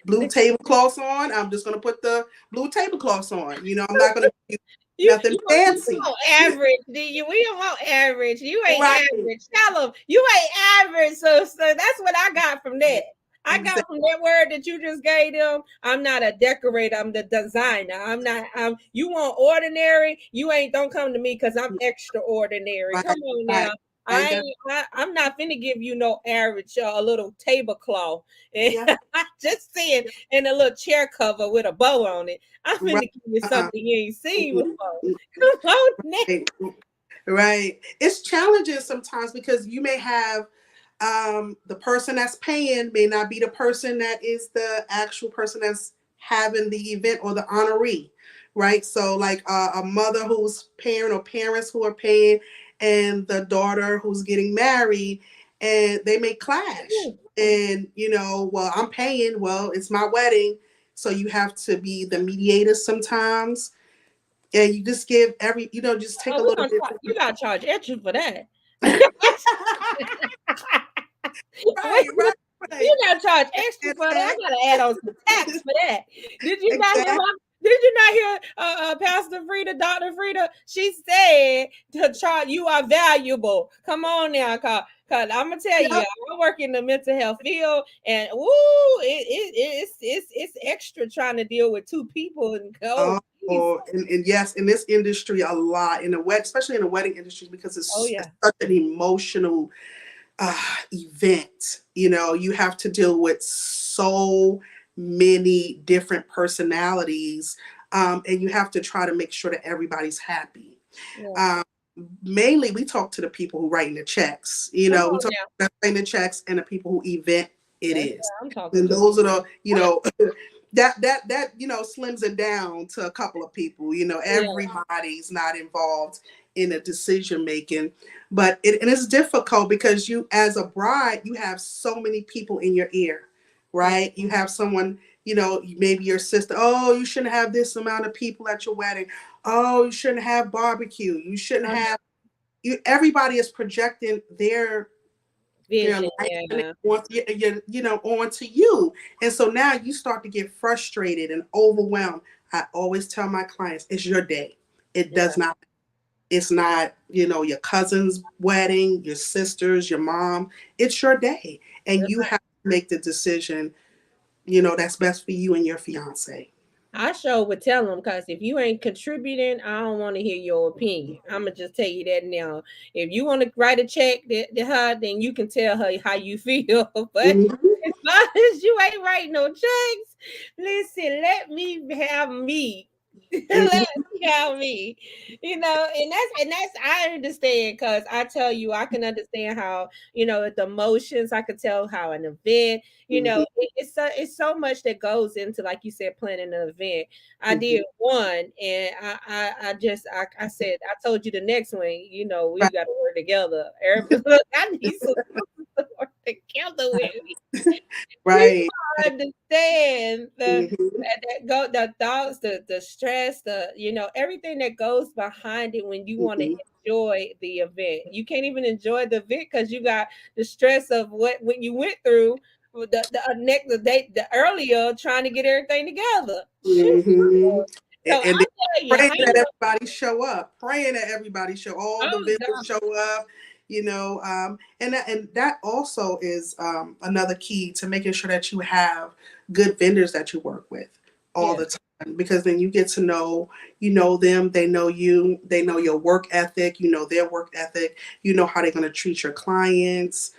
blue tablecloths on, I'm just going to put the blue tablecloths on. I'm not going to do nothing fancy. You want average, do you? We don't want average. You ain't average. Tell them you ain't average. So that's what I got from that. I got from that word that you just gave them. I'm not a decorator. I'm the designer. I'm not. You want ordinary? Don't come to me, because I'm extraordinary. Come on now. I'm not finna give you no average, a little tablecloth. I just saying, and a little chair cover with a bow on it. I'm finna give you something you ain't seen before. Come on now. Right. It's challenging sometimes, because you may have the person that's paying may not be the person that is the actual person that's having the event, or the honoree, right? So like a mother who's paying, or parents who are paying, and the daughter who's getting married, and they may clash. And well, I'm paying, well, it's my wedding, so you have to be the mediator sometimes, and you just give just take a little bit. You gotta charge extra for that. Right. You gotta charge extra for that. I gotta add on some tax for that. Did you not hear Pastor Frieda, Dr. Frieda? She said to charge, you are valuable. Come on now, cause I'm gonna tell you, I work in the mental health field, and it's extra trying to deal with two people and go. And yes, in this industry, a lot especially in the wedding industry, because it's such an emotional event. You have to deal with so many different personalities, and you have to try to make sure that everybody's happy. Mainly we talk to the people who writing the checks. We talk to writing the checks, and the people who event it is. And those are the that slims it down to a couple of people. Everybody's not involved in the decision making, but and it's difficult because you, as a bride, you have so many people in your ear, right? You have someone, maybe your sister. Oh, you shouldn't have this amount of people at your wedding. Oh, you shouldn't have barbecue. You shouldn't have. Everybody is projecting their Vision, life yeah. onto you, and so now you start to get frustrated and overwhelmed. I always tell my clients, it's your day. It does not. It's not, your cousin's wedding, your sister's, your mom. It's your day, and you have to make the decision, that's best for you and your fiance. I sure would tell them, because if you ain't contributing, I don't want to hear your opinion. I'm gonna just tell you that now. If you want to write a check to her, then you can tell her how you feel. But Mm-hmm. as long as you ain't writing no checks, listen, let me have me. Mm-hmm. Let me have me. And that's I understand, because I tell you, I can understand how, the emotions. I could tell how an event, Mm-hmm. it's so much that goes into, like you said, planning an event. I Mm-hmm. did one, and I said, I told you the next one, we Right. got to work together. Everybody, look, I need some to work together with me. Right. People understand Mm-hmm. the thoughts, the stress, everything that goes behind it when you want to Mm-hmm. enjoy the event. You can't even enjoy the event because you got the stress of when you went through the day, the earlier, trying to get everything together. Shoot. Mm-hmm. So And I then tell you, praying I that ain't. everybody show up, praying that everybody all the Oh vendors God. show up, and that also is another key to making sure that you have good vendors that you work with all Yeah. the time, because then you get to know them, they know you, they know your work ethic, their work ethic, how they're going to treat your clients.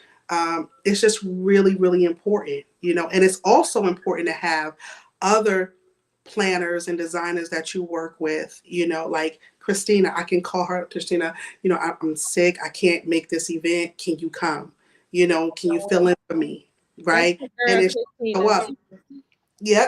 It's just really, really important, and it's also important to have other planners and designers that you work with, like Christina. I can call her, Christina, I'm sick, I can't make this event, can you come, can you fill in for me, That's right? the And girl, it's show Christina. up. Yeah.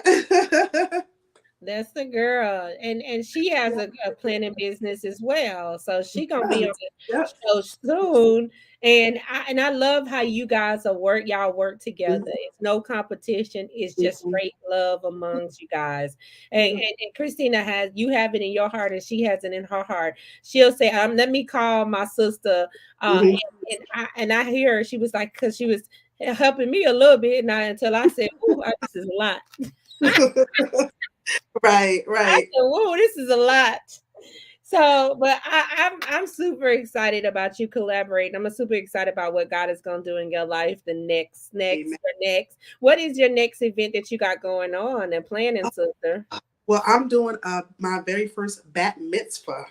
That's the girl, and she has a planning business as well. So she gonna be on the Yep. show soon. And I love how you guys y'all work together. It's no competition. It's just Mhm. straight love amongst you guys. And Christina you have it in your heart, and she has it in her heart. She'll say, let me call my sister. Mhm. And I hear her. She was like, because she was helping me a little bit, and until I said, "Oh, this is a lot." Right, I right. said, "Whoa, this is a lot." So, but I'm super excited about you collaborating. I'm super excited about what God is gonna do in your life. The next, Amen. next. What is your next event that you got going on and planning, sister? Well, I'm doing my very first bat mitzvah.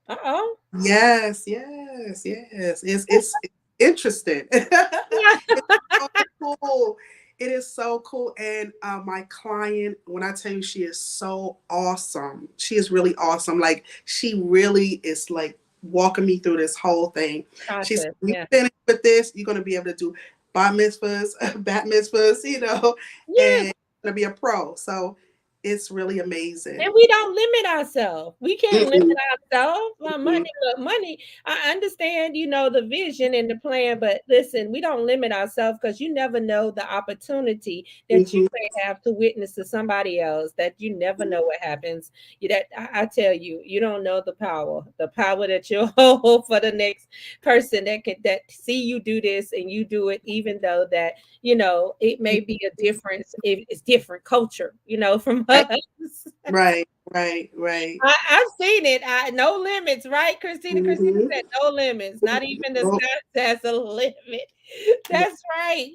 Uh-oh. Yes, yes, yes. It's interesting. It's so cool. It is so cool. And my client, when I tell you, she is so awesome. She is really awesome. Like, she really is like walking me through this whole thing. She said, Process, "You yeah. finish with this, you're gonna be able to do bar mitzvahs, bat mitzvahs, Yeah. and you're gonna be a pro." So it's really And amazing. we don't limit ourselves. We can't limit Mm-mm, ourselves. Well, mm-mm, money, look, money. I understand, the vision and the plan, but listen, we don't limit ourselves, because you never know the opportunity that you mhm. may have to witness to somebody else. That you never know what happens. I tell you, you don't know the power that you'll hold for the next person that see you do this, and you do it, even though that it may be a difference. It's different culture, from Right, us. right, right, right. I've seen it. No limits, right, Christina? Christina Mhm. said no limits. Not even the Oh, sky has a limit. yeah. That's right.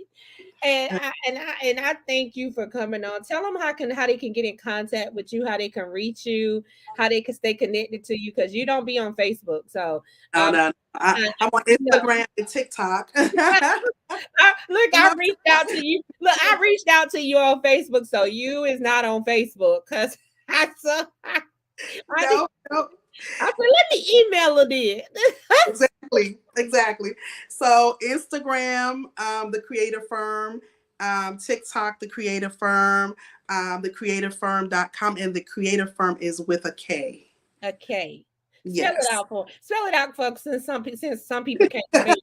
And I thank you for coming on. Tell them how they can get in contact with you, how they can reach you, how they can stay connected to you, because you don't be on Facebook. So No, um no, no. I, I'm on no. Instagram and TikTok. Look, I'm I on reached TikTok. out to you. Look, I reached out to you on Facebook, so you is not on Facebook, because I saw I No, no. I said, let me email her then. Exactly, exactly. So Instagram, the Creative Firm, TikTok, The Creative Firm, thecreativefirm.com, and The Creative Firm is with a K. A K. Yes. Spell it out, folks. Since some people can't spell.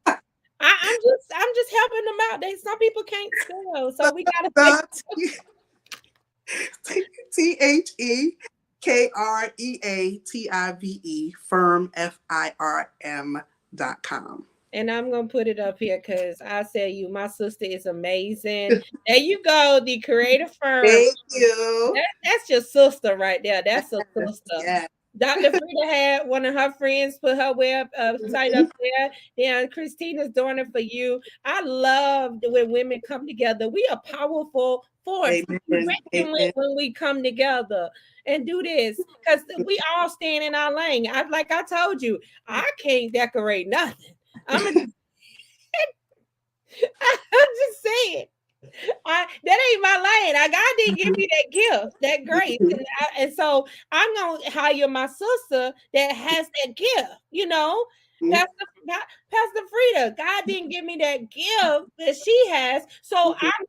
I'm just helping them out. Some people can't spell, so we gotta. TheKreative firm FIRM.com. And I'm gonna put it up here because I tell you, my sister is amazing. There you go, The Creative Firm. Thank you. That's your sister right there. That's a sister. Yeah. Dr. Frieda had one of her friends put her website up there. Yeah, Christina's doing it for you. I love when women come together. We are powerful force. When we come together and do this, because we all stand in our lane. Like I told you, I can't decorate nothing. I'm just saying. That ain't my lane. God didn't give me that gift, that grace, and so I'm gonna hire my sister that has that gift. You know, Pastor Frieda. God didn't give me that gift that she has, so I'm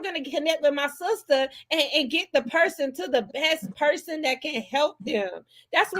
gonna connect with my sister and get the person to the best person that can help them. That's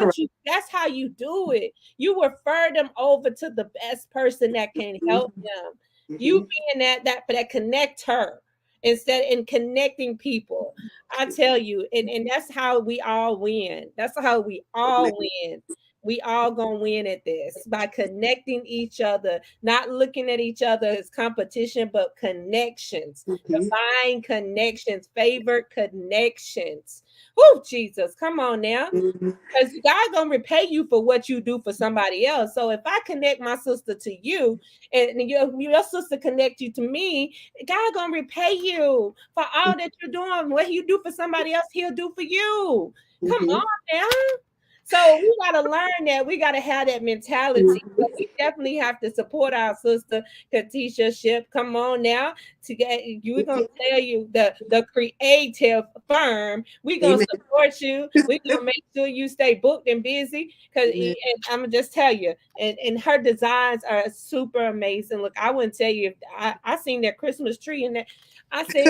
how you do it. You refer them over to the best person that can help them. You being that connect her in connecting people. I tell you, and that's how we all win. That's how we all win. We all gonna win at this by connecting each other, not looking at each other as competition, but connections, divine connections, favored connections. Oh, Jesus, come on now. Because God gonna repay you for what you do for somebody else. So if I connect my sister to you and your sister connect you to me, God gonna repay you for all that you're doing. What you do for somebody else, he'll do for you. Come on now. So we got to learn that. We got to have that mentality. So we definitely have to support our sister, Katisha Shipp. Come on now. We're going to tell you the Creative Firm. We're going to support you. We're going to make sure you stay booked and busy. Because I'm going to just tell you, and her designs are super amazing. Look, I wouldn't tell you if I seen that Christmas tree in there. I said,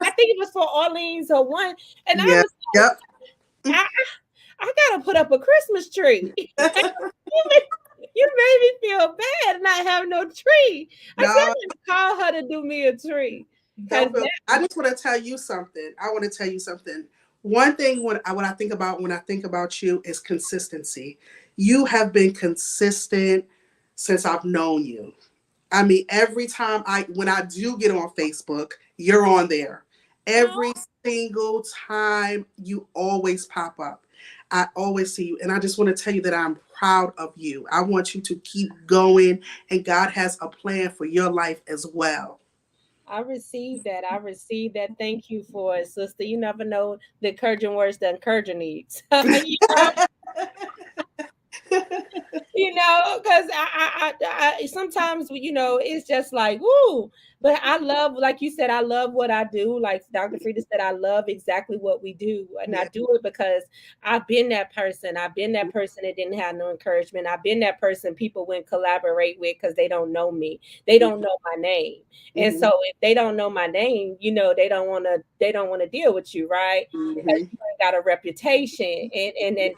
I think it was for Orleans or one. And I was like, I gotta put up a Christmas tree. You made me feel bad not having no tree. I said, I'm gonna call her to do me a tree. I just want to tell you something. One thing when I think about you is consistency. You have been consistent since I've known you. I mean, every time when I do get on Facebook, you're on there. Every single time you always pop up. I always see you. And I just want to tell you that I'm proud of you. I want you to keep going. And God has a plan for your life as well. I received that. Thank you for it, sister. You never know the encouraging words the encourager needs. Because I sometimes, it's just like, woo. But I love, like you said, I love what I do. Like Dr. Frieda said, I love exactly what we do. And I do it because I've been that person. I've been that person that didn't have no encouragement. I've been that person people wouldn't collaborate with because they don't know me. They don't know my name. And so if they don't know my name, they don't want to deal with you, right? Because you got a reputation. And then,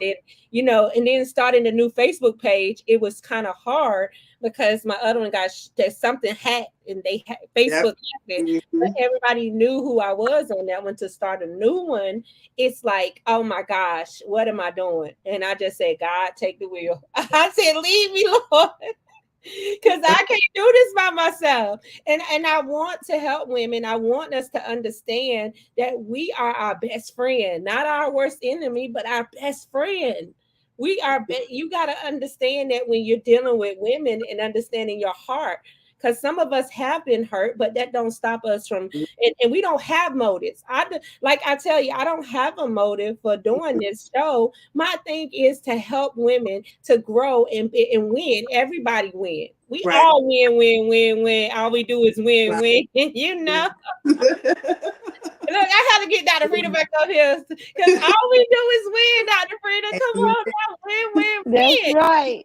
and then starting a new Facebook page, it was kind of hard because my other one got something hacked and they Facebook hacked it. But everybody knew who I was on that one. To start a new one, it's like, oh my gosh, what am I doing? And I just said, God, take the wheel. I said, leave me, Lord. Because I can't do this by myself. And I want to help women. I want us to understand that we are our best friend, not our worst enemy, but our best friend. You got to understand that when you're dealing with women and understanding your heart, because some of us have been hurt, but that don't stop us from, and we don't have motives. I tell you, I don't have a motive for doing this show. My thing is to help women to grow and win. Everybody win. We all win. All we do is win. Look, I had to get Dr. Frieda back up here because all we do is win, Dr. Frieda. Come on, now, win. That's right.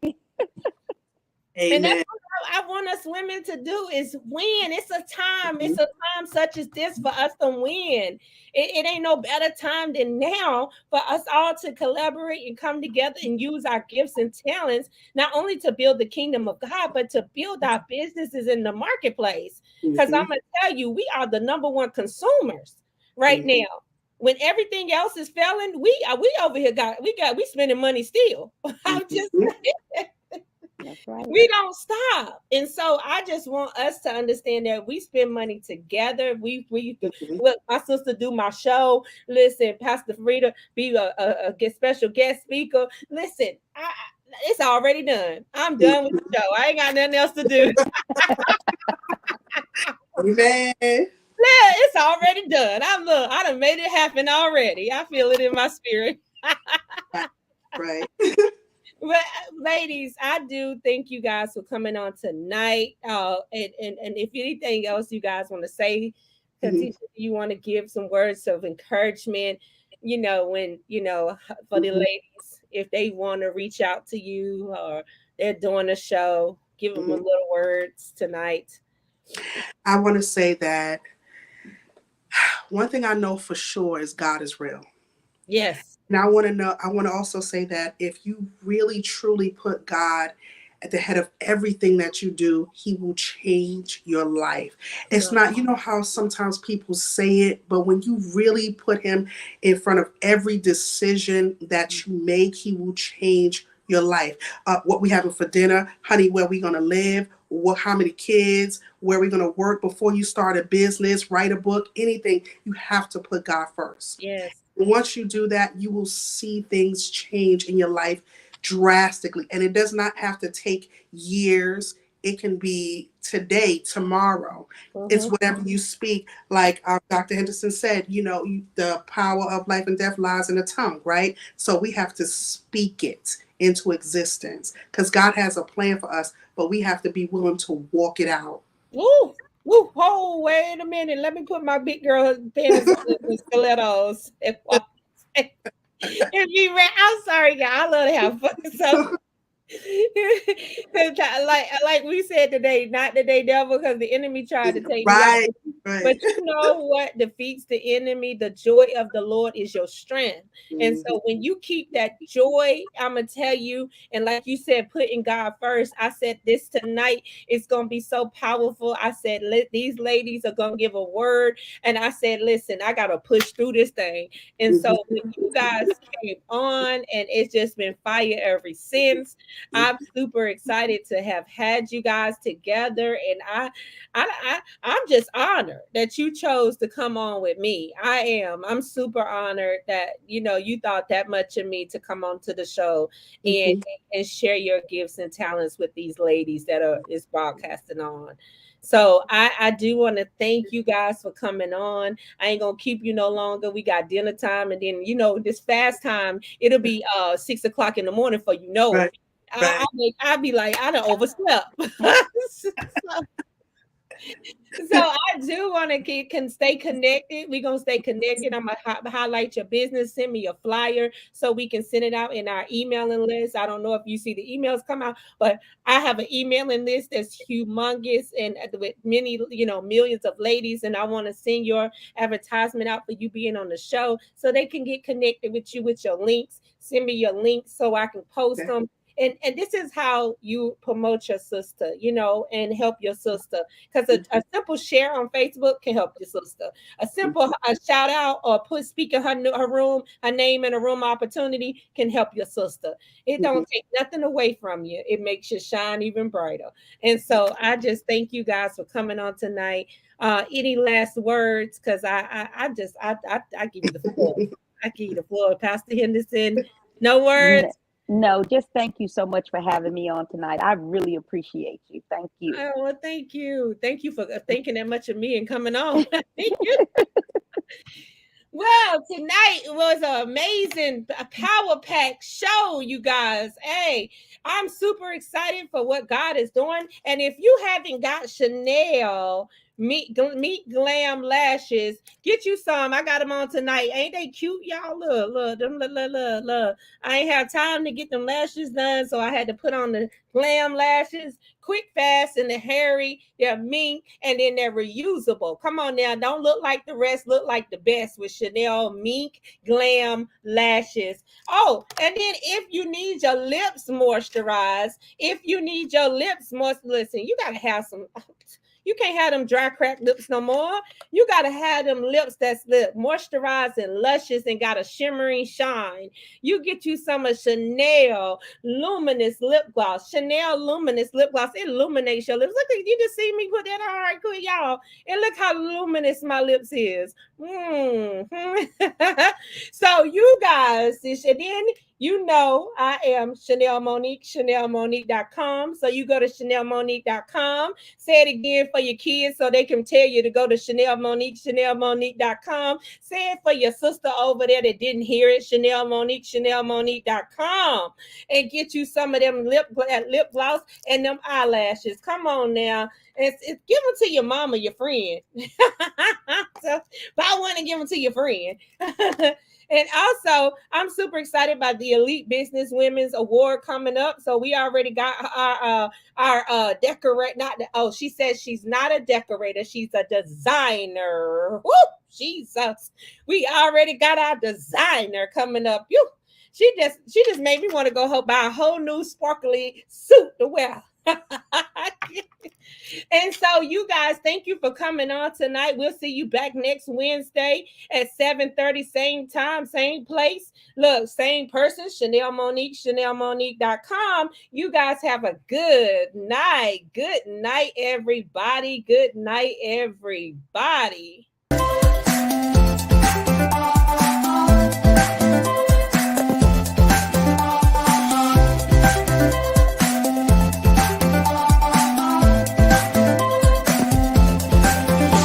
And that's what I want us women to do is win. It's a time. It's Mhm. a time such as this for us to win. It ain't no better time than now for us all to collaborate and come together and use our gifts and talents, not only to build the kingdom of God, but to build our businesses in the marketplace. Because I'm Mhm. gonna tell you, we are the number one consumers right Mhm. now. When everything else is failing, we over here we spending money still. I'm just Mhm. That's right. we don't stop. And so I just want us to understand that we spend money together. We Mhm. look, my sister do my show. Listen, Pastor Frieda be a special guest speaker. Listen, it's already done. I'm done with the show. I ain't got nothing else to do. Amen. Yeah, it's already done. I done made it happen already. I feel it in my spirit. Right. But ladies, I do thank you guys for coming on tonight. And if anything else you guys want to say, Mhm. Katisha, you want to give some words of encouragement, when for the Mhm. ladies, if they want to reach out to you or they're doing a show, give them a Mhm. little words tonight. I want to say that one thing I know for sure is God is real. Yes. And I want to also say that if you really truly put God at the head of everything that you do, He will change your life. Come It's on. not, you know how sometimes people say it, but when you really put Him in front of every decision that you make, He will change your life. What we having for dinner, honey, where we gonna live, how many kids, where we gonna work before you start a business, write a book, anything, you have to put God first. Yes. Once you do that, you will see things change in your life drastically. And it does not have to take years. It can be today, tomorrow. It's Mm-hmm. whatever you speak. Like Dr. Henderson said, the power of life and death lies in the tongue, right? So we have to speak it into existence because God has a plan for us, but we have to be willing to walk it out. Woo! Woo! Oh, wait a minute. Let me put my big girl panties on the stilettos. If you read, I'm sorry, y'all. I love to have fun. So, like we said today, not today, devil, because the enemy tried to take me out. Right, right. But you know what defeats the enemy? The joy of the Lord is your strength. And Mhm. so when you keep that joy, I'm gonna tell you, and like you said, putting God first. I said this tonight is gonna be so powerful. I said these ladies are gonna give a word, and I said, listen, I gotta push through this thing. And so when you guys came on, and it's just been fire ever since. I'm super excited to have had you guys together, and I'm just honored that you chose to come on with me. I am. I'm super honored that you thought that much of me to come on to the show and Mhm. and share your gifts and talents with these ladies that is broadcasting on. So I do want to thank you guys for coming on. I ain't gonna keep you no longer. We got dinner time, and then this fast time, it'll be 6 o'clock in the morning for Right, right. I'll be like, I done overslept. So, so I do want to can stay connected. We're gonna stay connected. I'm gonna highlight your business. Send me a flyer so we can send it out in our emailing list. I don't know if you see the emails come out, but I have an emailing list that's humongous and with many, millions of ladies. And I want to send your advertisement out for you being on the show so they can get connected with you with your links. Send me your links so I can post Okay. them. And this is how you promote your sister, and help your sister. Because a simple share on Facebook can help your sister. A simple shout out or speak in her room, her name in a room opportunity can help your sister. It Mhm. don't take nothing away from you. It makes you shine even brighter. And so I just thank you guys for coming on tonight. Any last words? Because I give you the floor. I give you the floor, Pastor Henderson. No N- words. No, just thank you so much for having me on tonight. I really appreciate you. Thank you. Oh, well, thank you. Thank you for thinking that much of me and coming on. Thank you. Well, tonight was an amazing power pack show, you guys. Hey, I'm super excited for what God is doing. And if you haven't got Chanel Meet Glam Lashes. Get you some. I got them on tonight. Ain't they cute, y'all? Look, them, look. I ain't have time to get them lashes done, so I had to put on the Glam Lashes. Quick, fast, and the hairy. They're mink, and then they're reusable. Come on now. Don't look like the rest. Look like the best with Chanel Mink Glam Lashes. Oh, and then if you need your lips moisturized, listen, you got to have some. You can't have them dry cracked lips no more. You got to have them lips that's moisturized and luscious and got a shimmering shine. You get you some of Chanel Luminous Lip Gloss. Chanel Luminous Lip Gloss. It illuminates your lips. Look, you just see me put that on right quick, y'all. And look how luminous my lips is. So you guys, and then you know I am Chanel Monique, ChanelMonique.com. So you go to ChanelMonique.com. Say it again for your kids so they can tell you to go to Chanel Monique, ChanelMonique.com. Say it for your sister over there that didn't hear it, Chanel Monique, ChanelMonique.com. And get you some of them lip gloss and them eyelashes. Come on now. It's give them to your mama, your friend. So buy one and give them to your friend. And also, I'm super excited about the Elite Business Women's Award coming up. So we already got our decorate. She says she's not a decorator. She's a designer. Woo! Jesus. We already got our designer coming up. She just made me want to go buy a whole new sparkly suit to wear. And so you guys, thank you for coming on tonight. We'll see you back next Wednesday at 7:30, same time, same place. Look, same person, Chanel Monique, ChanelMonique.com. You guys have a good night. Good night, everybody. Good night, everybody.